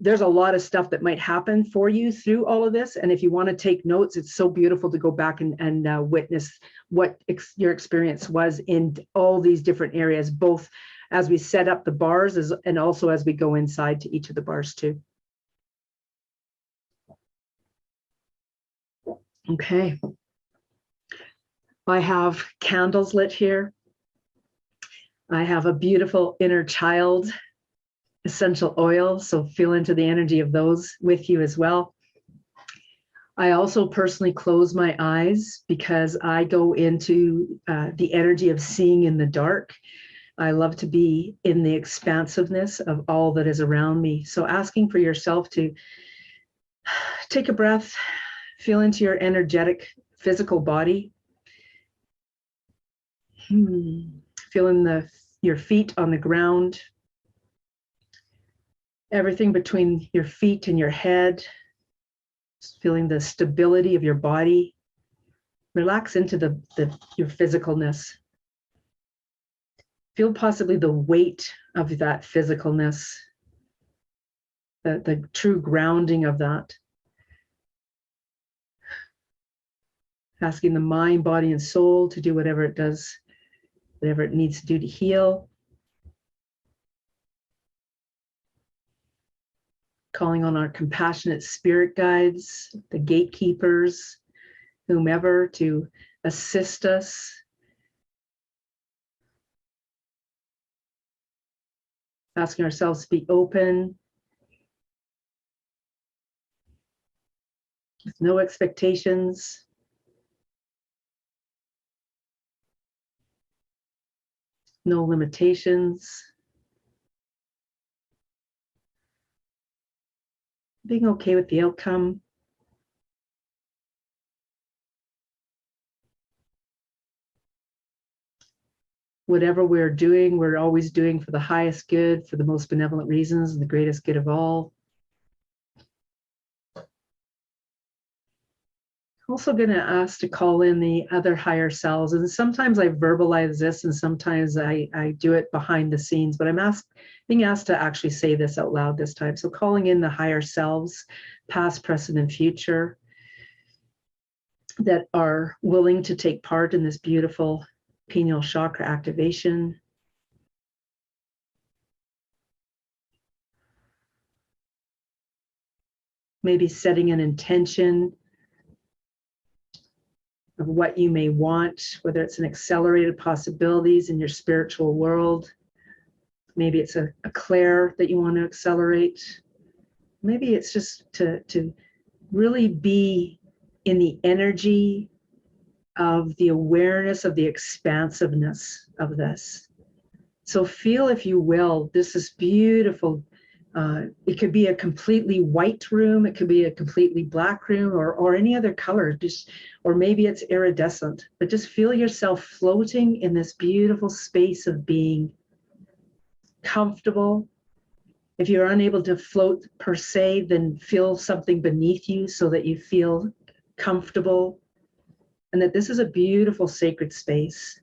there's a lot of stuff that might happen for you through all of this. And if you want to take notes, it's so beautiful to go back and witness what your experience was in all these different areas, both as we set up the bars and also as we go inside to each of the bars too. Okay. I have candles lit here. I have a beautiful inner child essential oil, so feel into the energy of those with you as well. I also personally close my eyes because I go into the energy of seeing in the dark. I love to be in the expansiveness of all that is around me. So asking for yourself to take a breath, feel into your energetic physical body. Feeling your feet on the ground. Everything between your feet and your head. Feeling the stability of your body. Relax into your physicalness. Feel possibly the weight of that physicalness, the true grounding of that. Asking the mind, body, and soul to do whatever it does, whatever it needs to do to heal. Calling on our compassionate spirit guides, the gatekeepers, whomever, to assist us. Asking ourselves to be open, with no expectations. No limitations. Being okay with the outcome. Whatever we're doing, we're always doing for the highest good, for the most benevolent reasons, and the greatest good of all. Also going to ask to call in the other higher selves. And sometimes I verbalize this and sometimes I do it behind the scenes, but I'm being asked to actually say this out loud this time. So calling in the higher selves, past, present, and future, that are willing to take part in this beautiful pineal chakra activation. Maybe setting an intention of what you may want, whether it's an accelerated possibilities in your spiritual world. Maybe it's a clair that you want to accelerate. Maybe it's just to really be in the energy of the awareness of the expansiveness of this. So feel, if you will, this is beautiful. It could be a completely white room, it could be a completely black room, or any other color, or maybe it's iridescent, but just feel yourself floating in this beautiful space of being comfortable. If you're unable to float per se, then feel something beneath you so that you feel comfortable, and that this is a beautiful sacred space.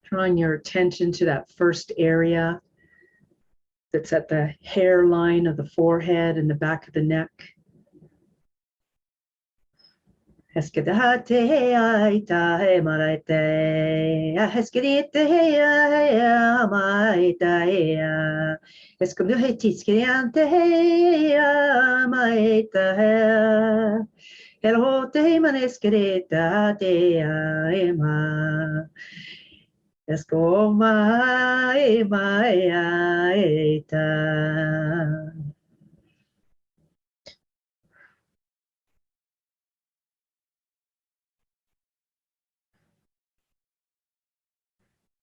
Drawing your attention to that first area that's at the hairline of the forehead and the back of the neck. Heskidate aita he maraite. Heskidite he amaita he. Eskundu he tiskriante he amaita he. Hello te maneskrita te ema. Eskoma ema eta.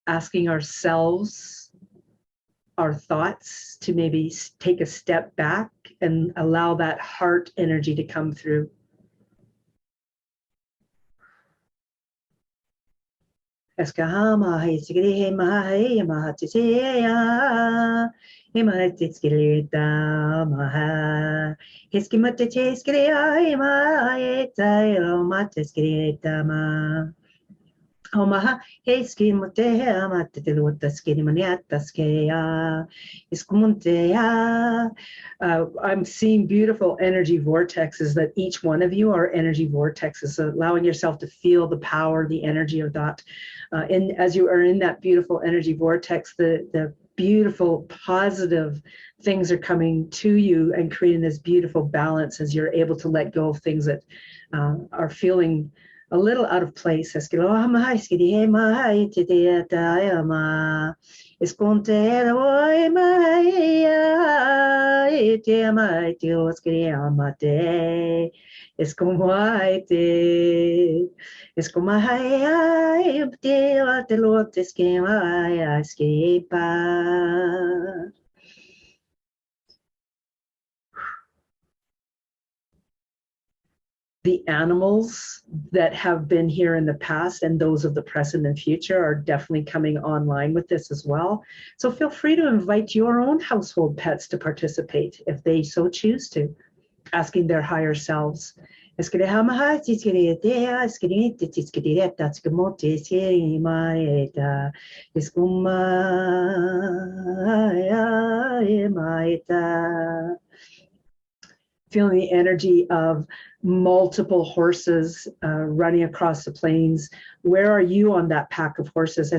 Asking ourselves, our thoughts, to maybe take a step back and allow that heart energy to come through. Eskahama hiskiri hema hema tseya hema tskirita maha hiskimate tskiri hema eta mate skirita ma Omaha, heski mutea matete skini maniata skea iskumuntea. I'm seeing beautiful energy vortexes that each one of you are energy vortexes, so allowing yourself to feel the power, the energy of that. And as you are in that beautiful energy vortex, the beautiful positive things are coming to you and creating this beautiful balance as you're able to let go of things that are feeling a little out of place. The animals that have been here in the past and those of the present and future are definitely coming online with this as well. So feel free to invite your own household pets to participate if they so choose to, asking their higher selves. Feeling the energy of multiple horses running across the plains. Where are you on that pack of horses?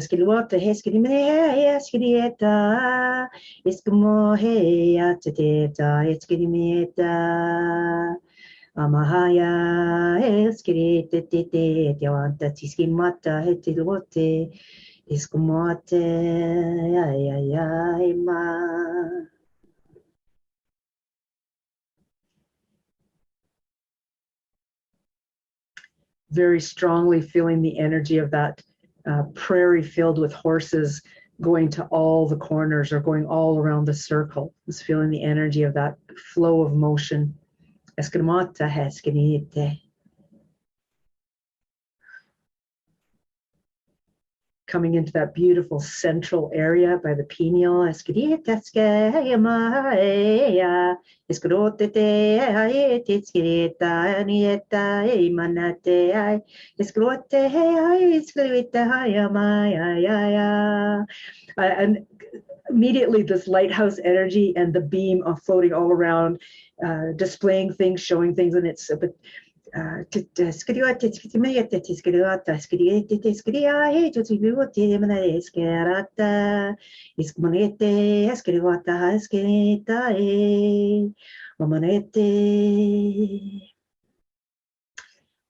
Very strongly feeling the energy of that prairie filled with horses going to all the corners or going all around the circle. Just feeling the energy of that flow of motion. Coming into that beautiful central area by the pineal. And immediately this lighthouse energy and the beam of floating all around, displaying things, showing things, and it's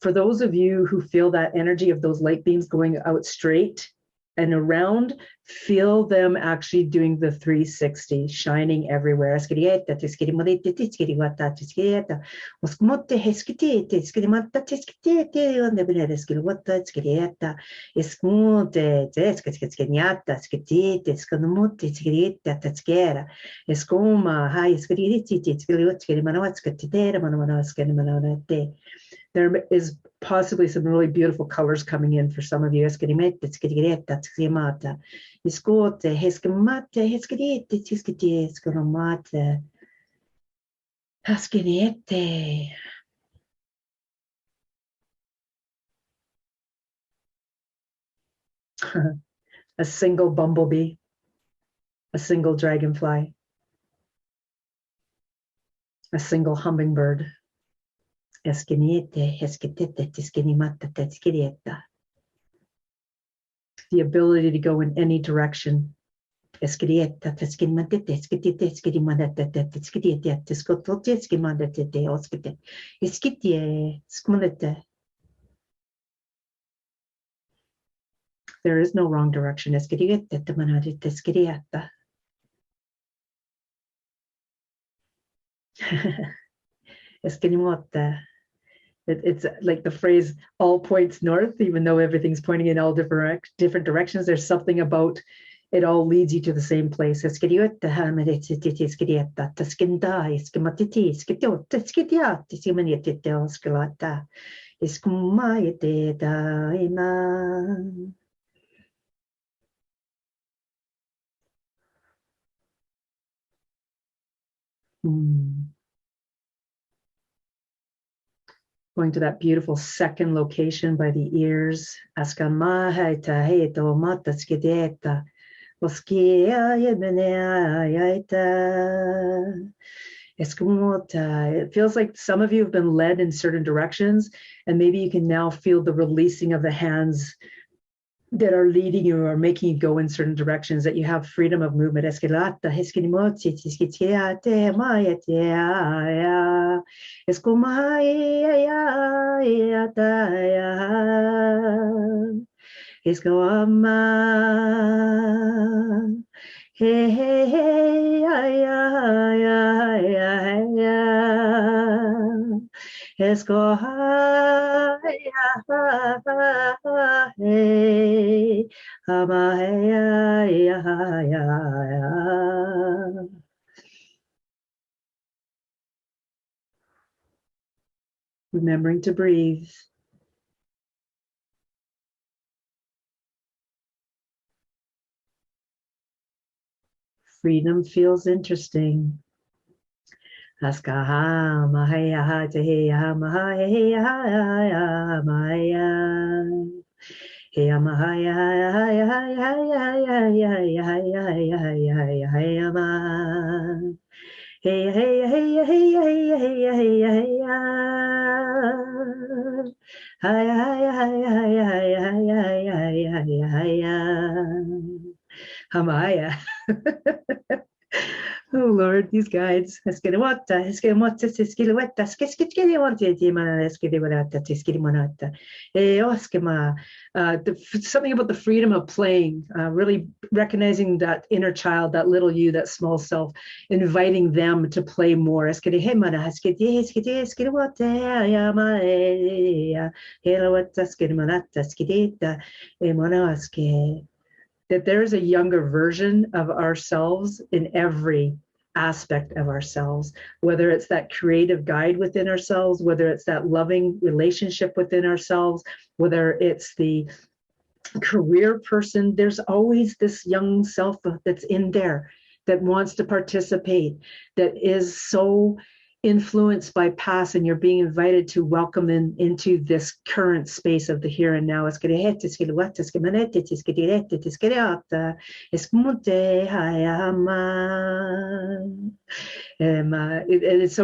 for those of you who feel that energy of those light beams going out straight and around, feel them actually doing the 360, shining everywhere. There is possibly some really beautiful colors coming in for some of you. A single bumblebee, a single dragonfly, a single hummingbird, Eskiniete, eskitete, tiskinimata, tetskirieta. The ability to go in any direction. Eskirieta, teskinimate, teskitite, skirimata, tetskirieta, tiskotote, skimandate, oskite, iskitie, skumulete. There is no wrong direction. Eskirieta, temanate, teskirieta. Eskinimota. It's like the phrase all points north, even though everything's pointing in all different directions. There's something about it all leads you to the same place. Going to that beautiful second location by the ears. It feels like some of you have been led in certain directions, and maybe you can now feel the releasing of the hands that are leading you or making you go in certain directions, that you have freedom of movement. Hey, hey, hey, Esco hey, remembering to breathe. Freedom feels interesting. Askaha mahaya teha mahaya maya. Hey mahaya hey hey hey hey Hamaya. Oh Lord, these guides. Something about the freedom of playing, really recognizing that inner child, that little you, that small self, inviting them to play more. That there is a younger version of ourselves in every aspect of ourselves, whether it's that creative guide within ourselves, whether it's that loving relationship within ourselves, whether it's the career person. There's always this young self that's in there that wants to participate, that is so influenced by past, and you're being invited to welcome into this current space of the here and now. It's so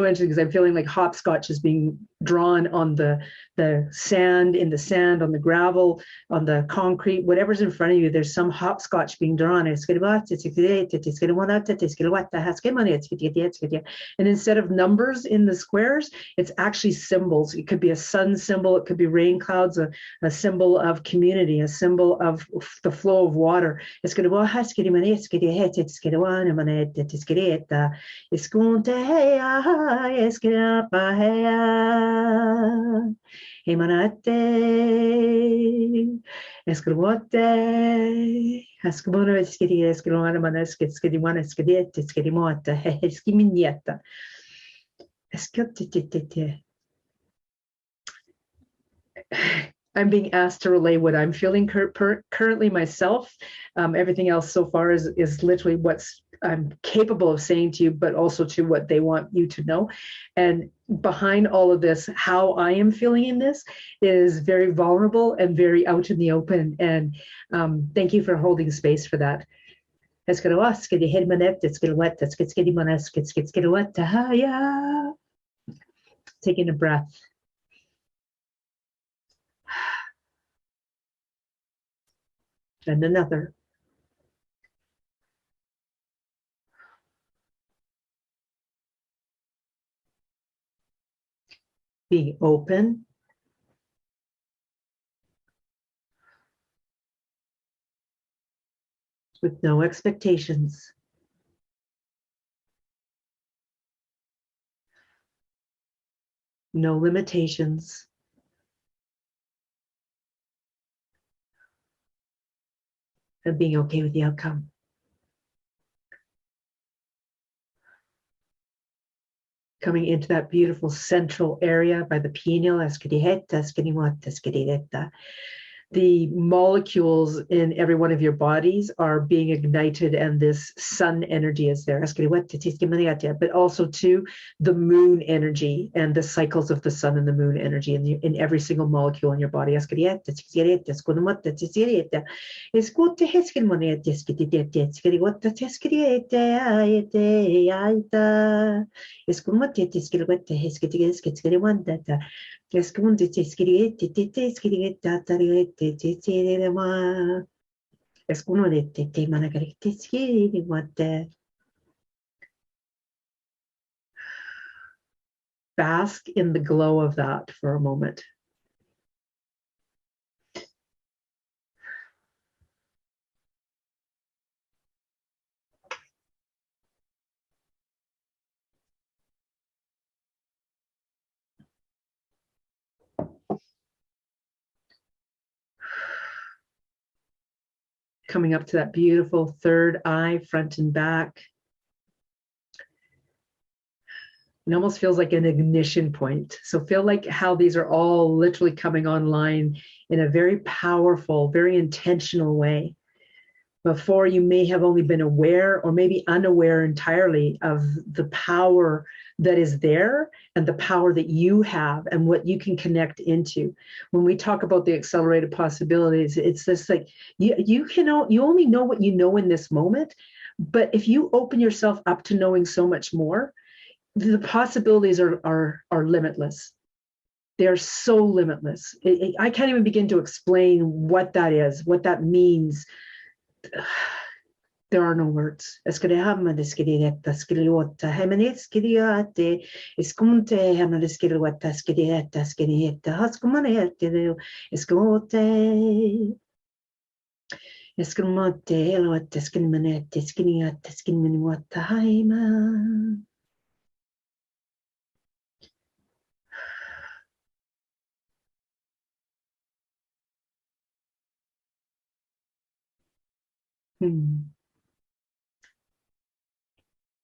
interesting because I'm feeling like hopscotch is being drawn on the sand, in the sand, on the gravel, on the concrete, whatever's in front of you. There's some hopscotch being drawn. And instead of numbers in the squares, it's actually symbols. It could be a sun symbol, it could be rain clouds, a symbol of community, a symbol of the flow of water. I'm being asked to relay what I'm feeling currently myself. Everything else so far is literally what's I'm capable of saying to you, but also to what they want you to know. And behind all of this, how I am feeling in this is very vulnerable and very out in the open. And thank you for holding space for that. Taking a breath. and another. Be open. With no expectations. No limitations. And being okay with the outcome. Coming into that beautiful central area by the pineal. The molecules in every one of your bodies are being ignited, and this sun energy is there. But also too, the moon energy and the cycles of the sun and the moon energy in every single molecule in your body. Bask in the glow of that for a moment. Coming up to that beautiful third eye, front and back. It almost feels like an ignition point. So feel like how these are all literally coming online in a very powerful, very intentional way. Before, you may have only been aware or maybe unaware entirely of the power that is there and the power that you have and what you can connect into. When we talk about the accelerated possibilities, it's this like you only know what you know in this moment, but if you open yourself up to knowing so much more, the possibilities are limitless. They are so limitless. I can't even begin to explain what that is, what that means. There are no words.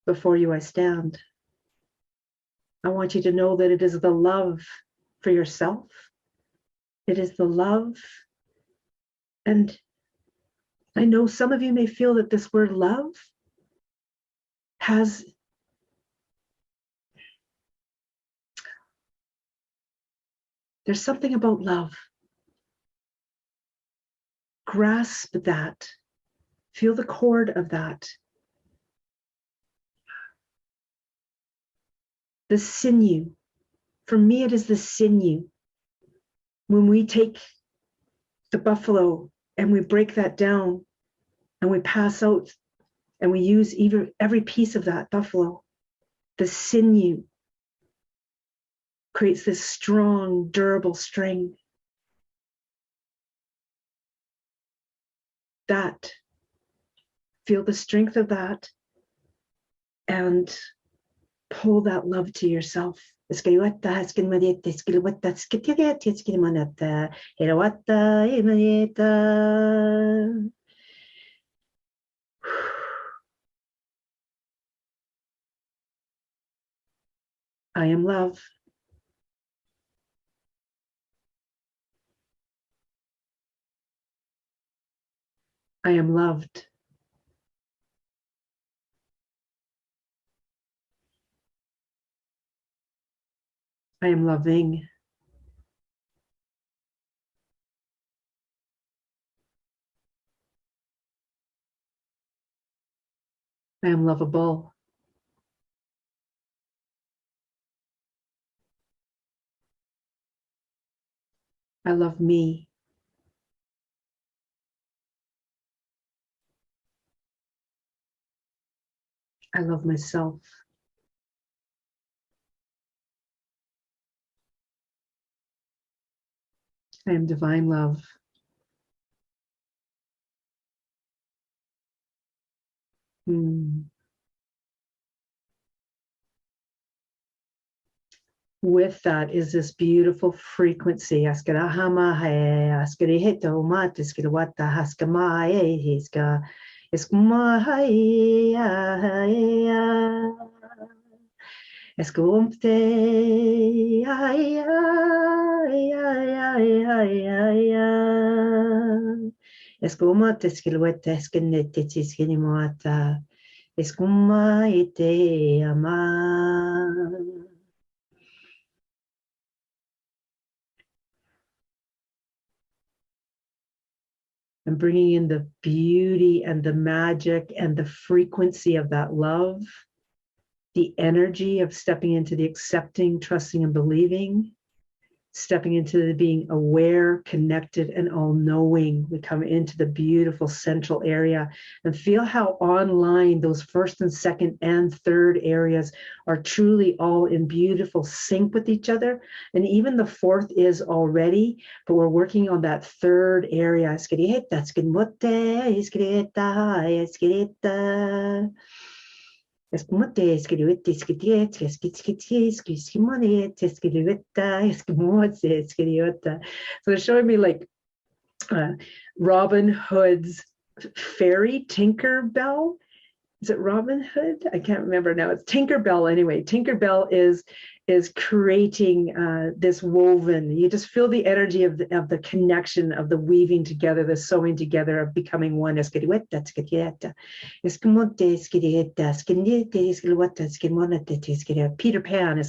Before you I stand. I want you to know that it is the love for yourself. It is the love. And I know some of you may feel that this word love has there's something about love. Grasp that. Feel the cord of that. The sinew. For me, it is the sinew. When we take the buffalo and we break that down and we pass out and we use every piece of that buffalo, the sinew creates this strong, durable string. That, feel the strength of that and pull that love to yourself. I am love. I am loved. I am loving. I am lovable. I love me. I love myself. I am divine love. With that is this beautiful frequency. And bringing in the beauty and the magic and the frequency of that love, the energy of stepping into the accepting, trusting, and believing, stepping into the being aware, connected, and all-knowing. We come into the beautiful central area and feel how online those first and second and third areas are truly all in beautiful sync with each other. And even the fourth is already, but we're working on that third area. So they're showing me like Robin Hood's fairy Tinkerbell. Is it Robin Hood? I can't remember now. It's Tinkerbell anyway. Tinkerbell is creating this woven. You just feel the energy of the connection, of the weaving together, the sewing together, of becoming one. Peter Pan.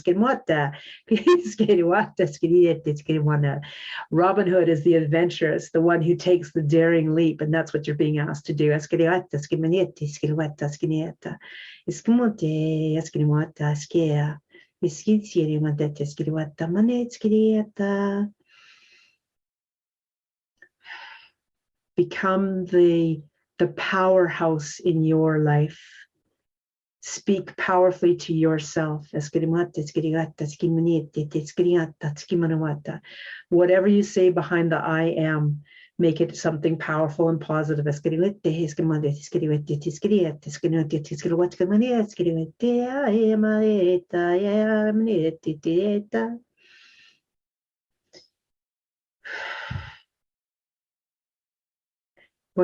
Robin Hood is the adventurous, the one who takes the daring leap, and that's what you're being asked to do. Become the powerhouse in your life. Speak powerfully to yourself. Whatever you say behind the I am, make it something powerful and positive. Going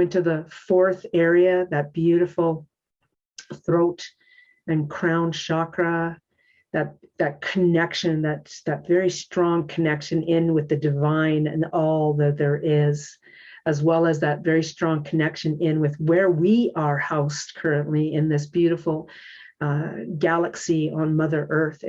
to the fourth area, that beautiful throat and crown chakra, that connection, that very strong connection in with the divine and all that there is, as well as that very strong connection in with where we are housed currently in this beautiful galaxy on Mother Earth.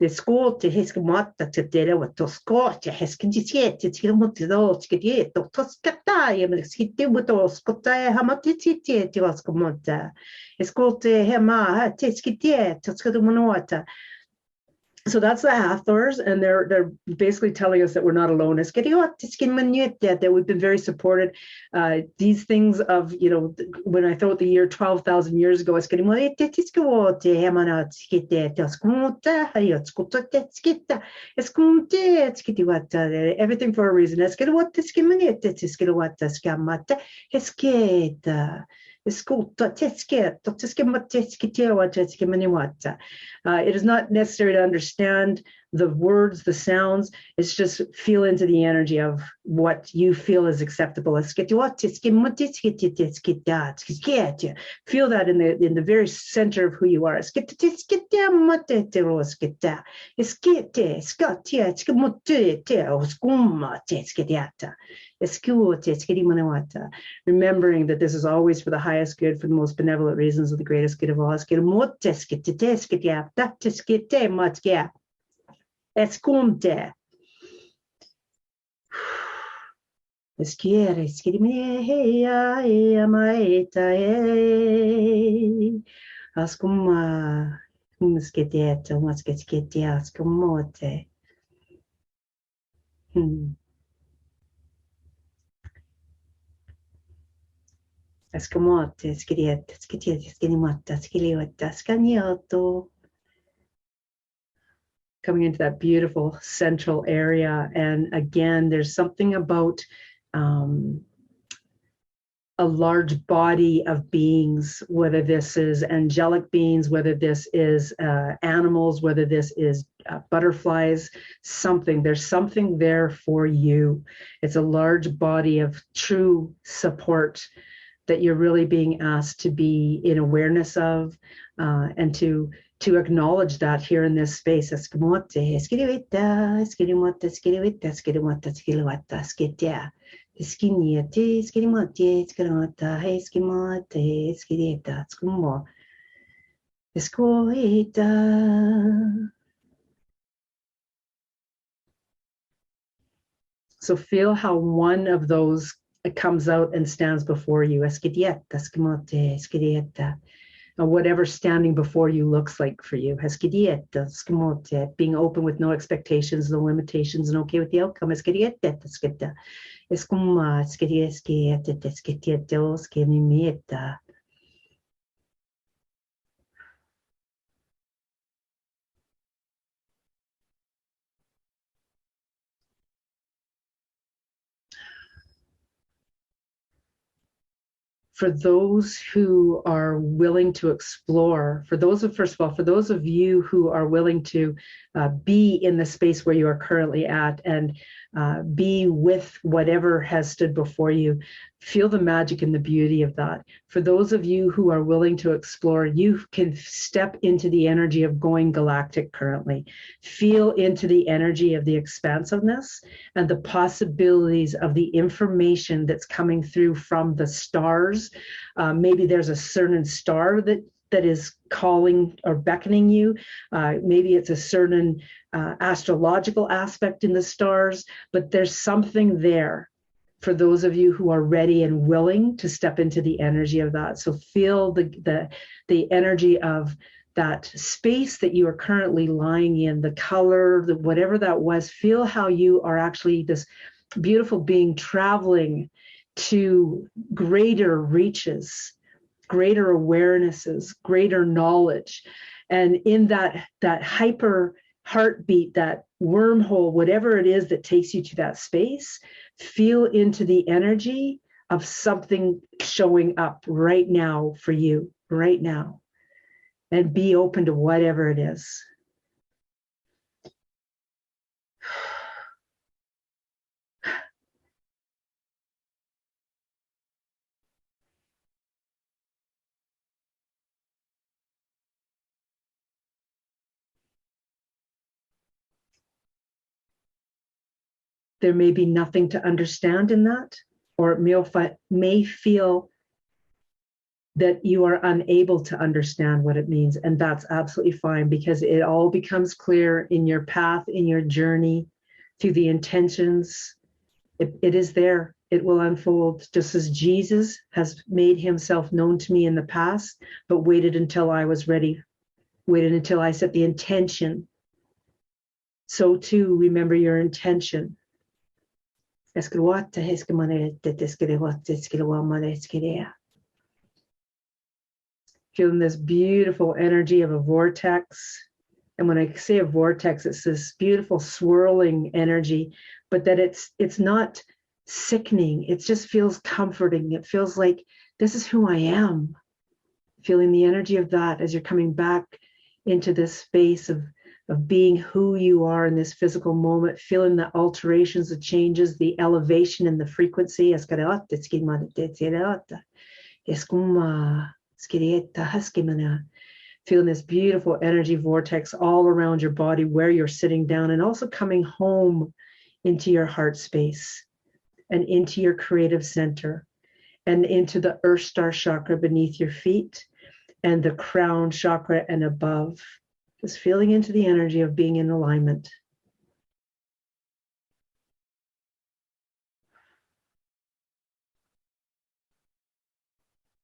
The school to his mata to dela with to score to his conjecture to those get to scata, skitty with those scota, hamatiti to us comota. A school to him, tiskit to scudamonota. So that's the Hathors, and they're basically telling us that we're not alone. That we've been very supported. These things of, when I thought the year 12,000 years ago, everything for a reason. It is not necessary to understand the words, the sounds. It's just feel into the energy of what you feel is acceptable. Feel that in the very center of who you are. Remembering that this is always for the highest good, for the most benevolent reasons, of the greatest good of all. Escunte. Esquiere, esquimine, hey, amaeta, ascuma, musqueteta, musquetia, ascumote. Escamote, skiriet, skitiet, skinimata, skiliota, scanioto. Coming into that beautiful central area. And again, there's something about a large body of beings, whether this is angelic beings, whether this is animals, whether this is butterflies, there's something there for you. It's a large body of true support that you're really being asked to be in awareness of, and to acknowledge that here in this space. So feel how one of those comes out and stands before you. Whatever standing before you looks like for you. Being open with no expectations, no limitations, and okay with the outcome. For those who are willing to explore, for those of you who are willing to be in the space where you are currently at and be with whatever has stood before you, feel the magic and the beauty of that. For those of you who are willing to explore, you can step into the energy of going galactic currently. Feel into the energy of the expansiveness and the possibilities of the information that's coming through from the stars. Maybe there's a certain star that is calling or beckoning you. Maybe it's a certain astrological aspect in the stars, but there's something there for those of you who are ready and willing to step into the energy of that. So feel the energy of that space that you are currently lying in, the color, whatever that was. Feel how you are actually this beautiful being traveling to greater reaches, greater awarenesses, greater knowledge. And in that hyper heartbeat, that wormhole, whatever it is that takes you to that space, feel into the energy of something showing up right now for you, right now. And be open to whatever it is. There may be nothing to understand in that, or it may feel that you are unable to understand what it means. And that's absolutely fine, because it all becomes clear in your path, in your journey, through the intentions. It is there. It will unfold, just as Jesus has made himself known to me in the past, but waited until I was ready, waited until I set the intention. So too, remember your intention. Feeling this beautiful energy of a vortex. And when I say a vortex, it's this beautiful swirling energy, but that it's not sickening. It just feels comforting. It feels like this is who I am. Feeling the energy of that as you're coming back into this space of being who you are in this physical moment, feeling the alterations, the changes, the elevation and the frequency. Feeling this beautiful energy vortex all around your body where you're sitting down, and also coming home into your heart space and into your creative center and into the Earth Star chakra beneath your feet and the crown chakra and above. Just feeling into the energy of being in alignment.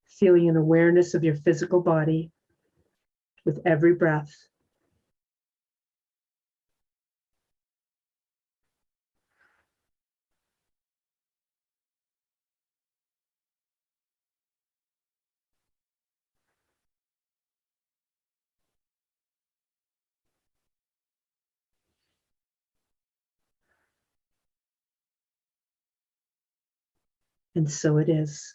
Feeling an awareness of your physical body with every breath. And so it is.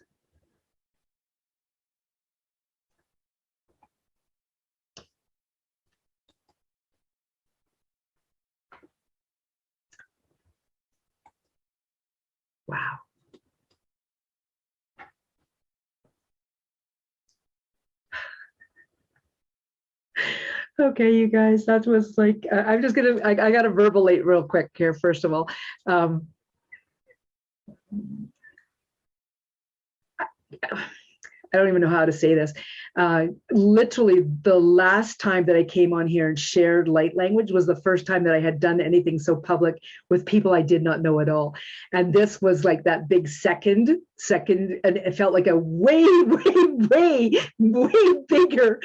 Wow. Okay, you guys, that was like, I'm just gonna, I got to verbulate real quick here, first of all. I don't even know how to say this. Literally, the last time that I came on here and shared light language was the first time that I had done anything so public with people I did not know at all. And this was like that big second, and it felt like a way bigger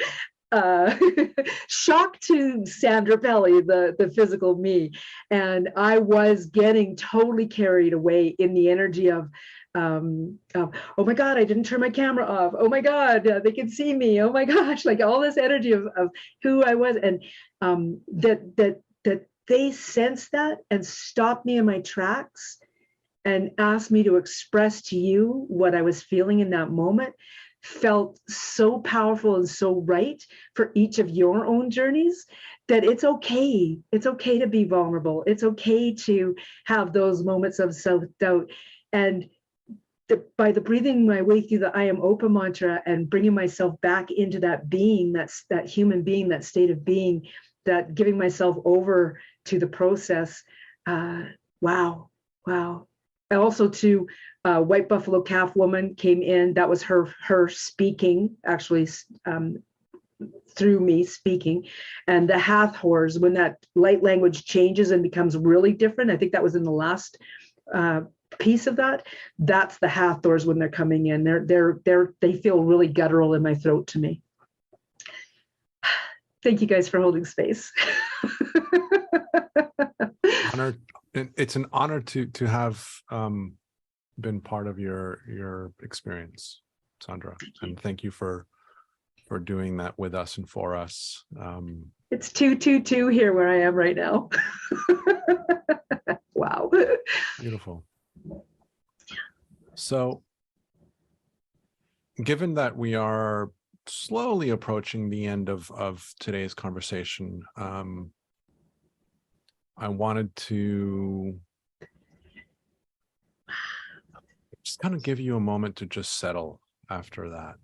shock to Sandra Pelley, the physical me. And I was getting totally carried away in the energy of, oh my God, I didn't turn my camera off. Oh my God, they can see me. Oh my gosh, like all this energy of who I was. And that they sensed that and stopped me in my tracks and asked me to express to you what I was feeling in that moment, felt so powerful and so right for each of your own journeys, that it's okay. It's okay to be vulnerable. It's okay to have those moments of self-doubt. And by the breathing my way through the I am open mantra and bringing myself back into that being, that's that human being, that state of being, that giving myself over to the process. Wow. And also to White Buffalo Calf woman came in. That was her speaking, actually, through me speaking. And the Hathors, when that light language changes and becomes really different, I think that was in the last piece of that. That's the Hathors when they're coming in. They feel really guttural in my throat to me. Thank you guys for holding space. Honor. It's an honor to have been part of your experience, Sandra, and thank you for doing that with us and for us. It's 222 here where I am right now. Wow. Beautiful. So, given that we are slowly approaching the end of today's conversation, I wanted to just kind of give you a moment to just settle after that.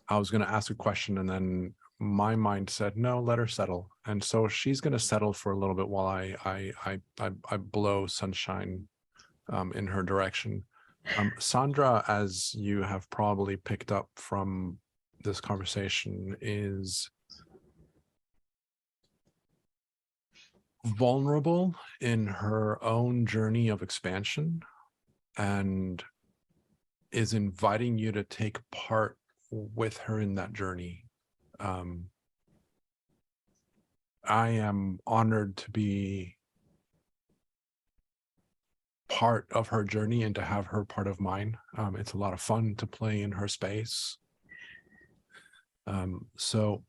I was going to ask a question and then my mind said, no, let her settle. And so she's going to settle for a little bit while I blow sunshine in her direction. Sandra, as you have probably picked up from this conversation, is vulnerable in her own journey of expansion and is inviting you to take part with her in that journey. I am honored to be part of her journey and to have her part of mine. It's a lot of fun to play in her space. So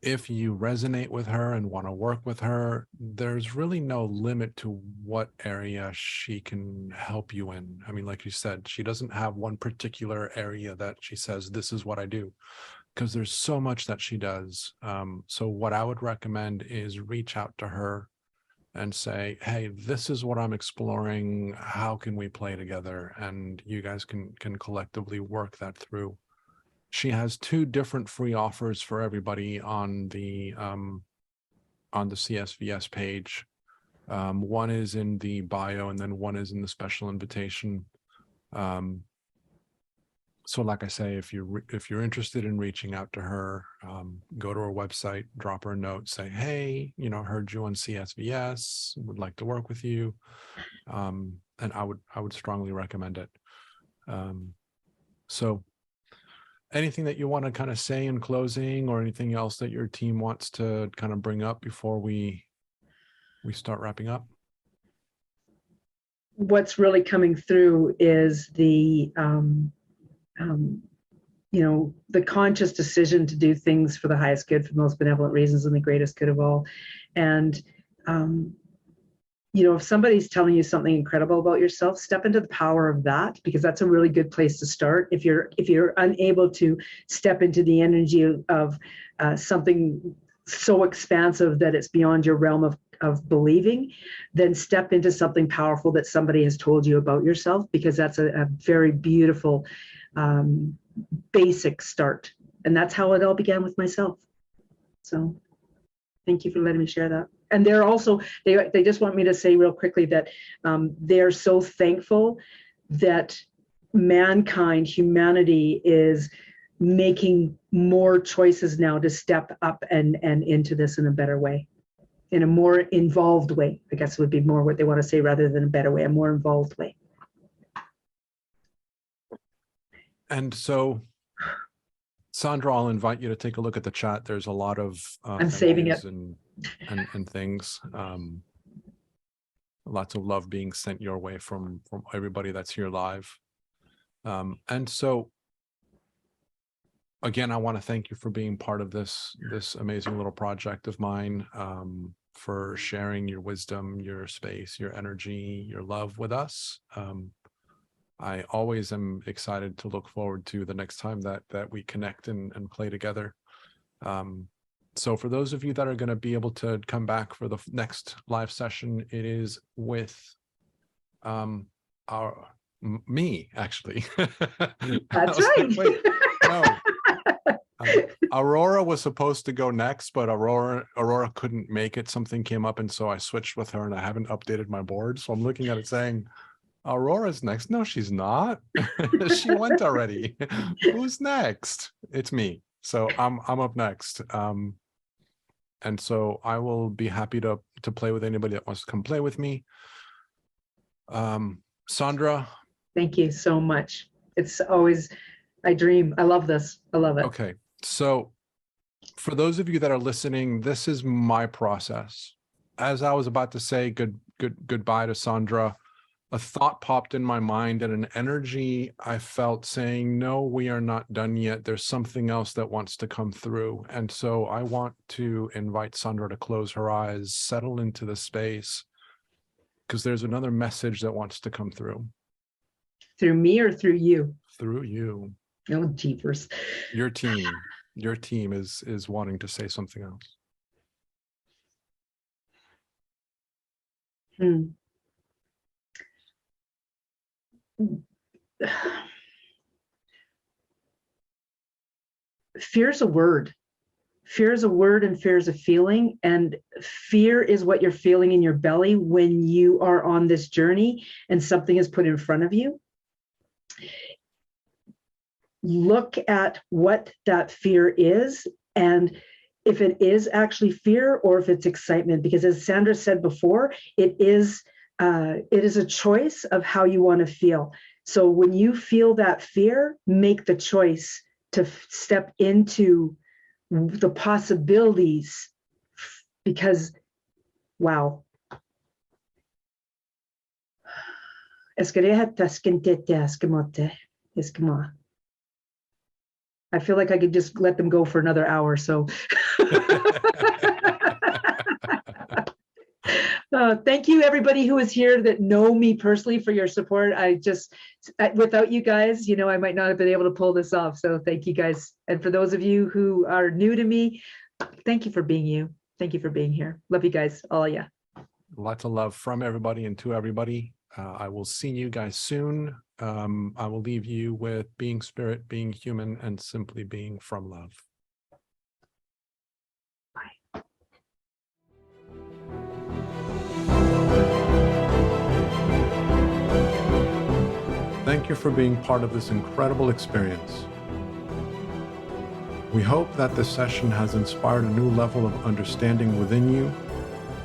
if you resonate with her and want to work with her, there's really no limit to what area she can help you in. I mean, like you said, she doesn't have one particular area that she says, this is what I do, because there's so much that she does. So what I would recommend is reach out to her and say, hey, this is what I'm exploring. How can we play together? And you guys can collectively work that through. She has 2 different free offers for everybody on the CSVS page. One is in the bio and then one is in the special invitation. So like I say, if you're interested in reaching out to her, go to her website, drop her a note, say, hey, heard you on CSVS, would like to work with you. And I would strongly recommend it. So anything that you want to kind of say in closing, or anything else that your team wants to kind of bring up before we start wrapping up? What's really coming through is the the conscious decision to do things for the highest good, for the most benevolent reasons, and the greatest good of all. And if somebody's telling you something incredible about yourself, step into the power of that, because that's a really good place to start. If you're unable to step into the energy of something so expansive that it's beyond your realm of believing, then step into something powerful that somebody has told you about yourself, because that's a very beautiful basic start. And that's how it all began with myself. So thank you for letting me share that. And they're also, they just want me to say real quickly that they're so thankful that humanity is making more choices now to step up and into this in a better way, in a more involved way, I guess would be more what they want to say, rather than a better way, a more involved way. And so, Sandra, I'll invite you to take a look at the chat. There's a lot of I'm saving it. And things. Lots of love being sent your way from everybody that's here live. And so, again, I want to thank you for being part of this amazing little project of mine, for sharing your wisdom, your space, your energy, your love with us. I always am excited to look forward to the next time that we connect and play together. So for those of you that are going to be able to come back for the next live session, it is with me, actually. That's right. Like, wait, no. Aurora was supposed to go next, but Aurora couldn't make it. Something came up, and so I switched with her, and I haven't updated my board. So I'm looking at it saying, Aurora's next. No, she's not. She went already. Who's next? It's me. So I'm up next. And so I will be happy to play with anybody that wants to come play with me. Sandra. Thank you so much. It's always, I dream. I love this. I love it. Okay. So for those of you that are listening, this is my process. As I was about to say goodbye to Sandra, a thought popped in my mind and an energy I felt saying, no, we are not done yet. There's something else that wants to come through. And so I want to invite Sandra to close her eyes, settle into the space, because there's another message that wants to come through. Through me or through you? Through you. Oh, jeepers. Your team is wanting to say something else. Fear is a word. Fear is a word, and fear is a feeling. And fear is what you're feeling in your belly when you are on this journey and something is put in front of you. Look at what that fear is, and if it is actually fear or if it's excitement, because as Sandra said before, it is a choice of how you want to feel. So when you feel that fear, make the choice to step into the possibilities, because, wow. I feel like I could just let them go for another hour. So thank you, everybody who is here that know me personally, for your support. Without you guys, I might not have been able to pull this off. So thank you guys. And for those of you who are new to me, thank you for being you. Thank you for being here. Love you guys, all of you. Lots of love from everybody and to everybody. I will see you guys soon. I will leave you with being spirit, being human, and simply being from love. Bye. Thank you for being part of this incredible experience. We hope that this session has inspired a new level of understanding within you,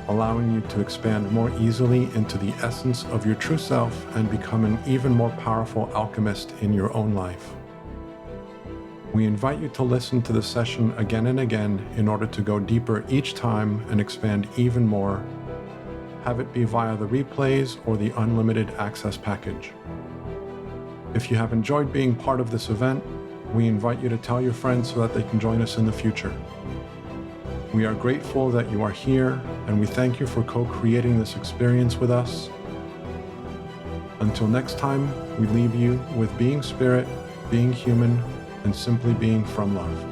allowing you to expand more easily into the essence of your true self and become an even more powerful alchemist in your own life. We invite you to listen to the session again and again in order to go deeper each time and expand even more. Have it be via the replays or the unlimited access package. If you have enjoyed being part of this event, we invite you to tell your friends so that they can join us in the future. We are grateful that you are here, and we thank you for co-creating this experience with us. Until next time, we leave you with being spirit, being human, and simply being from love.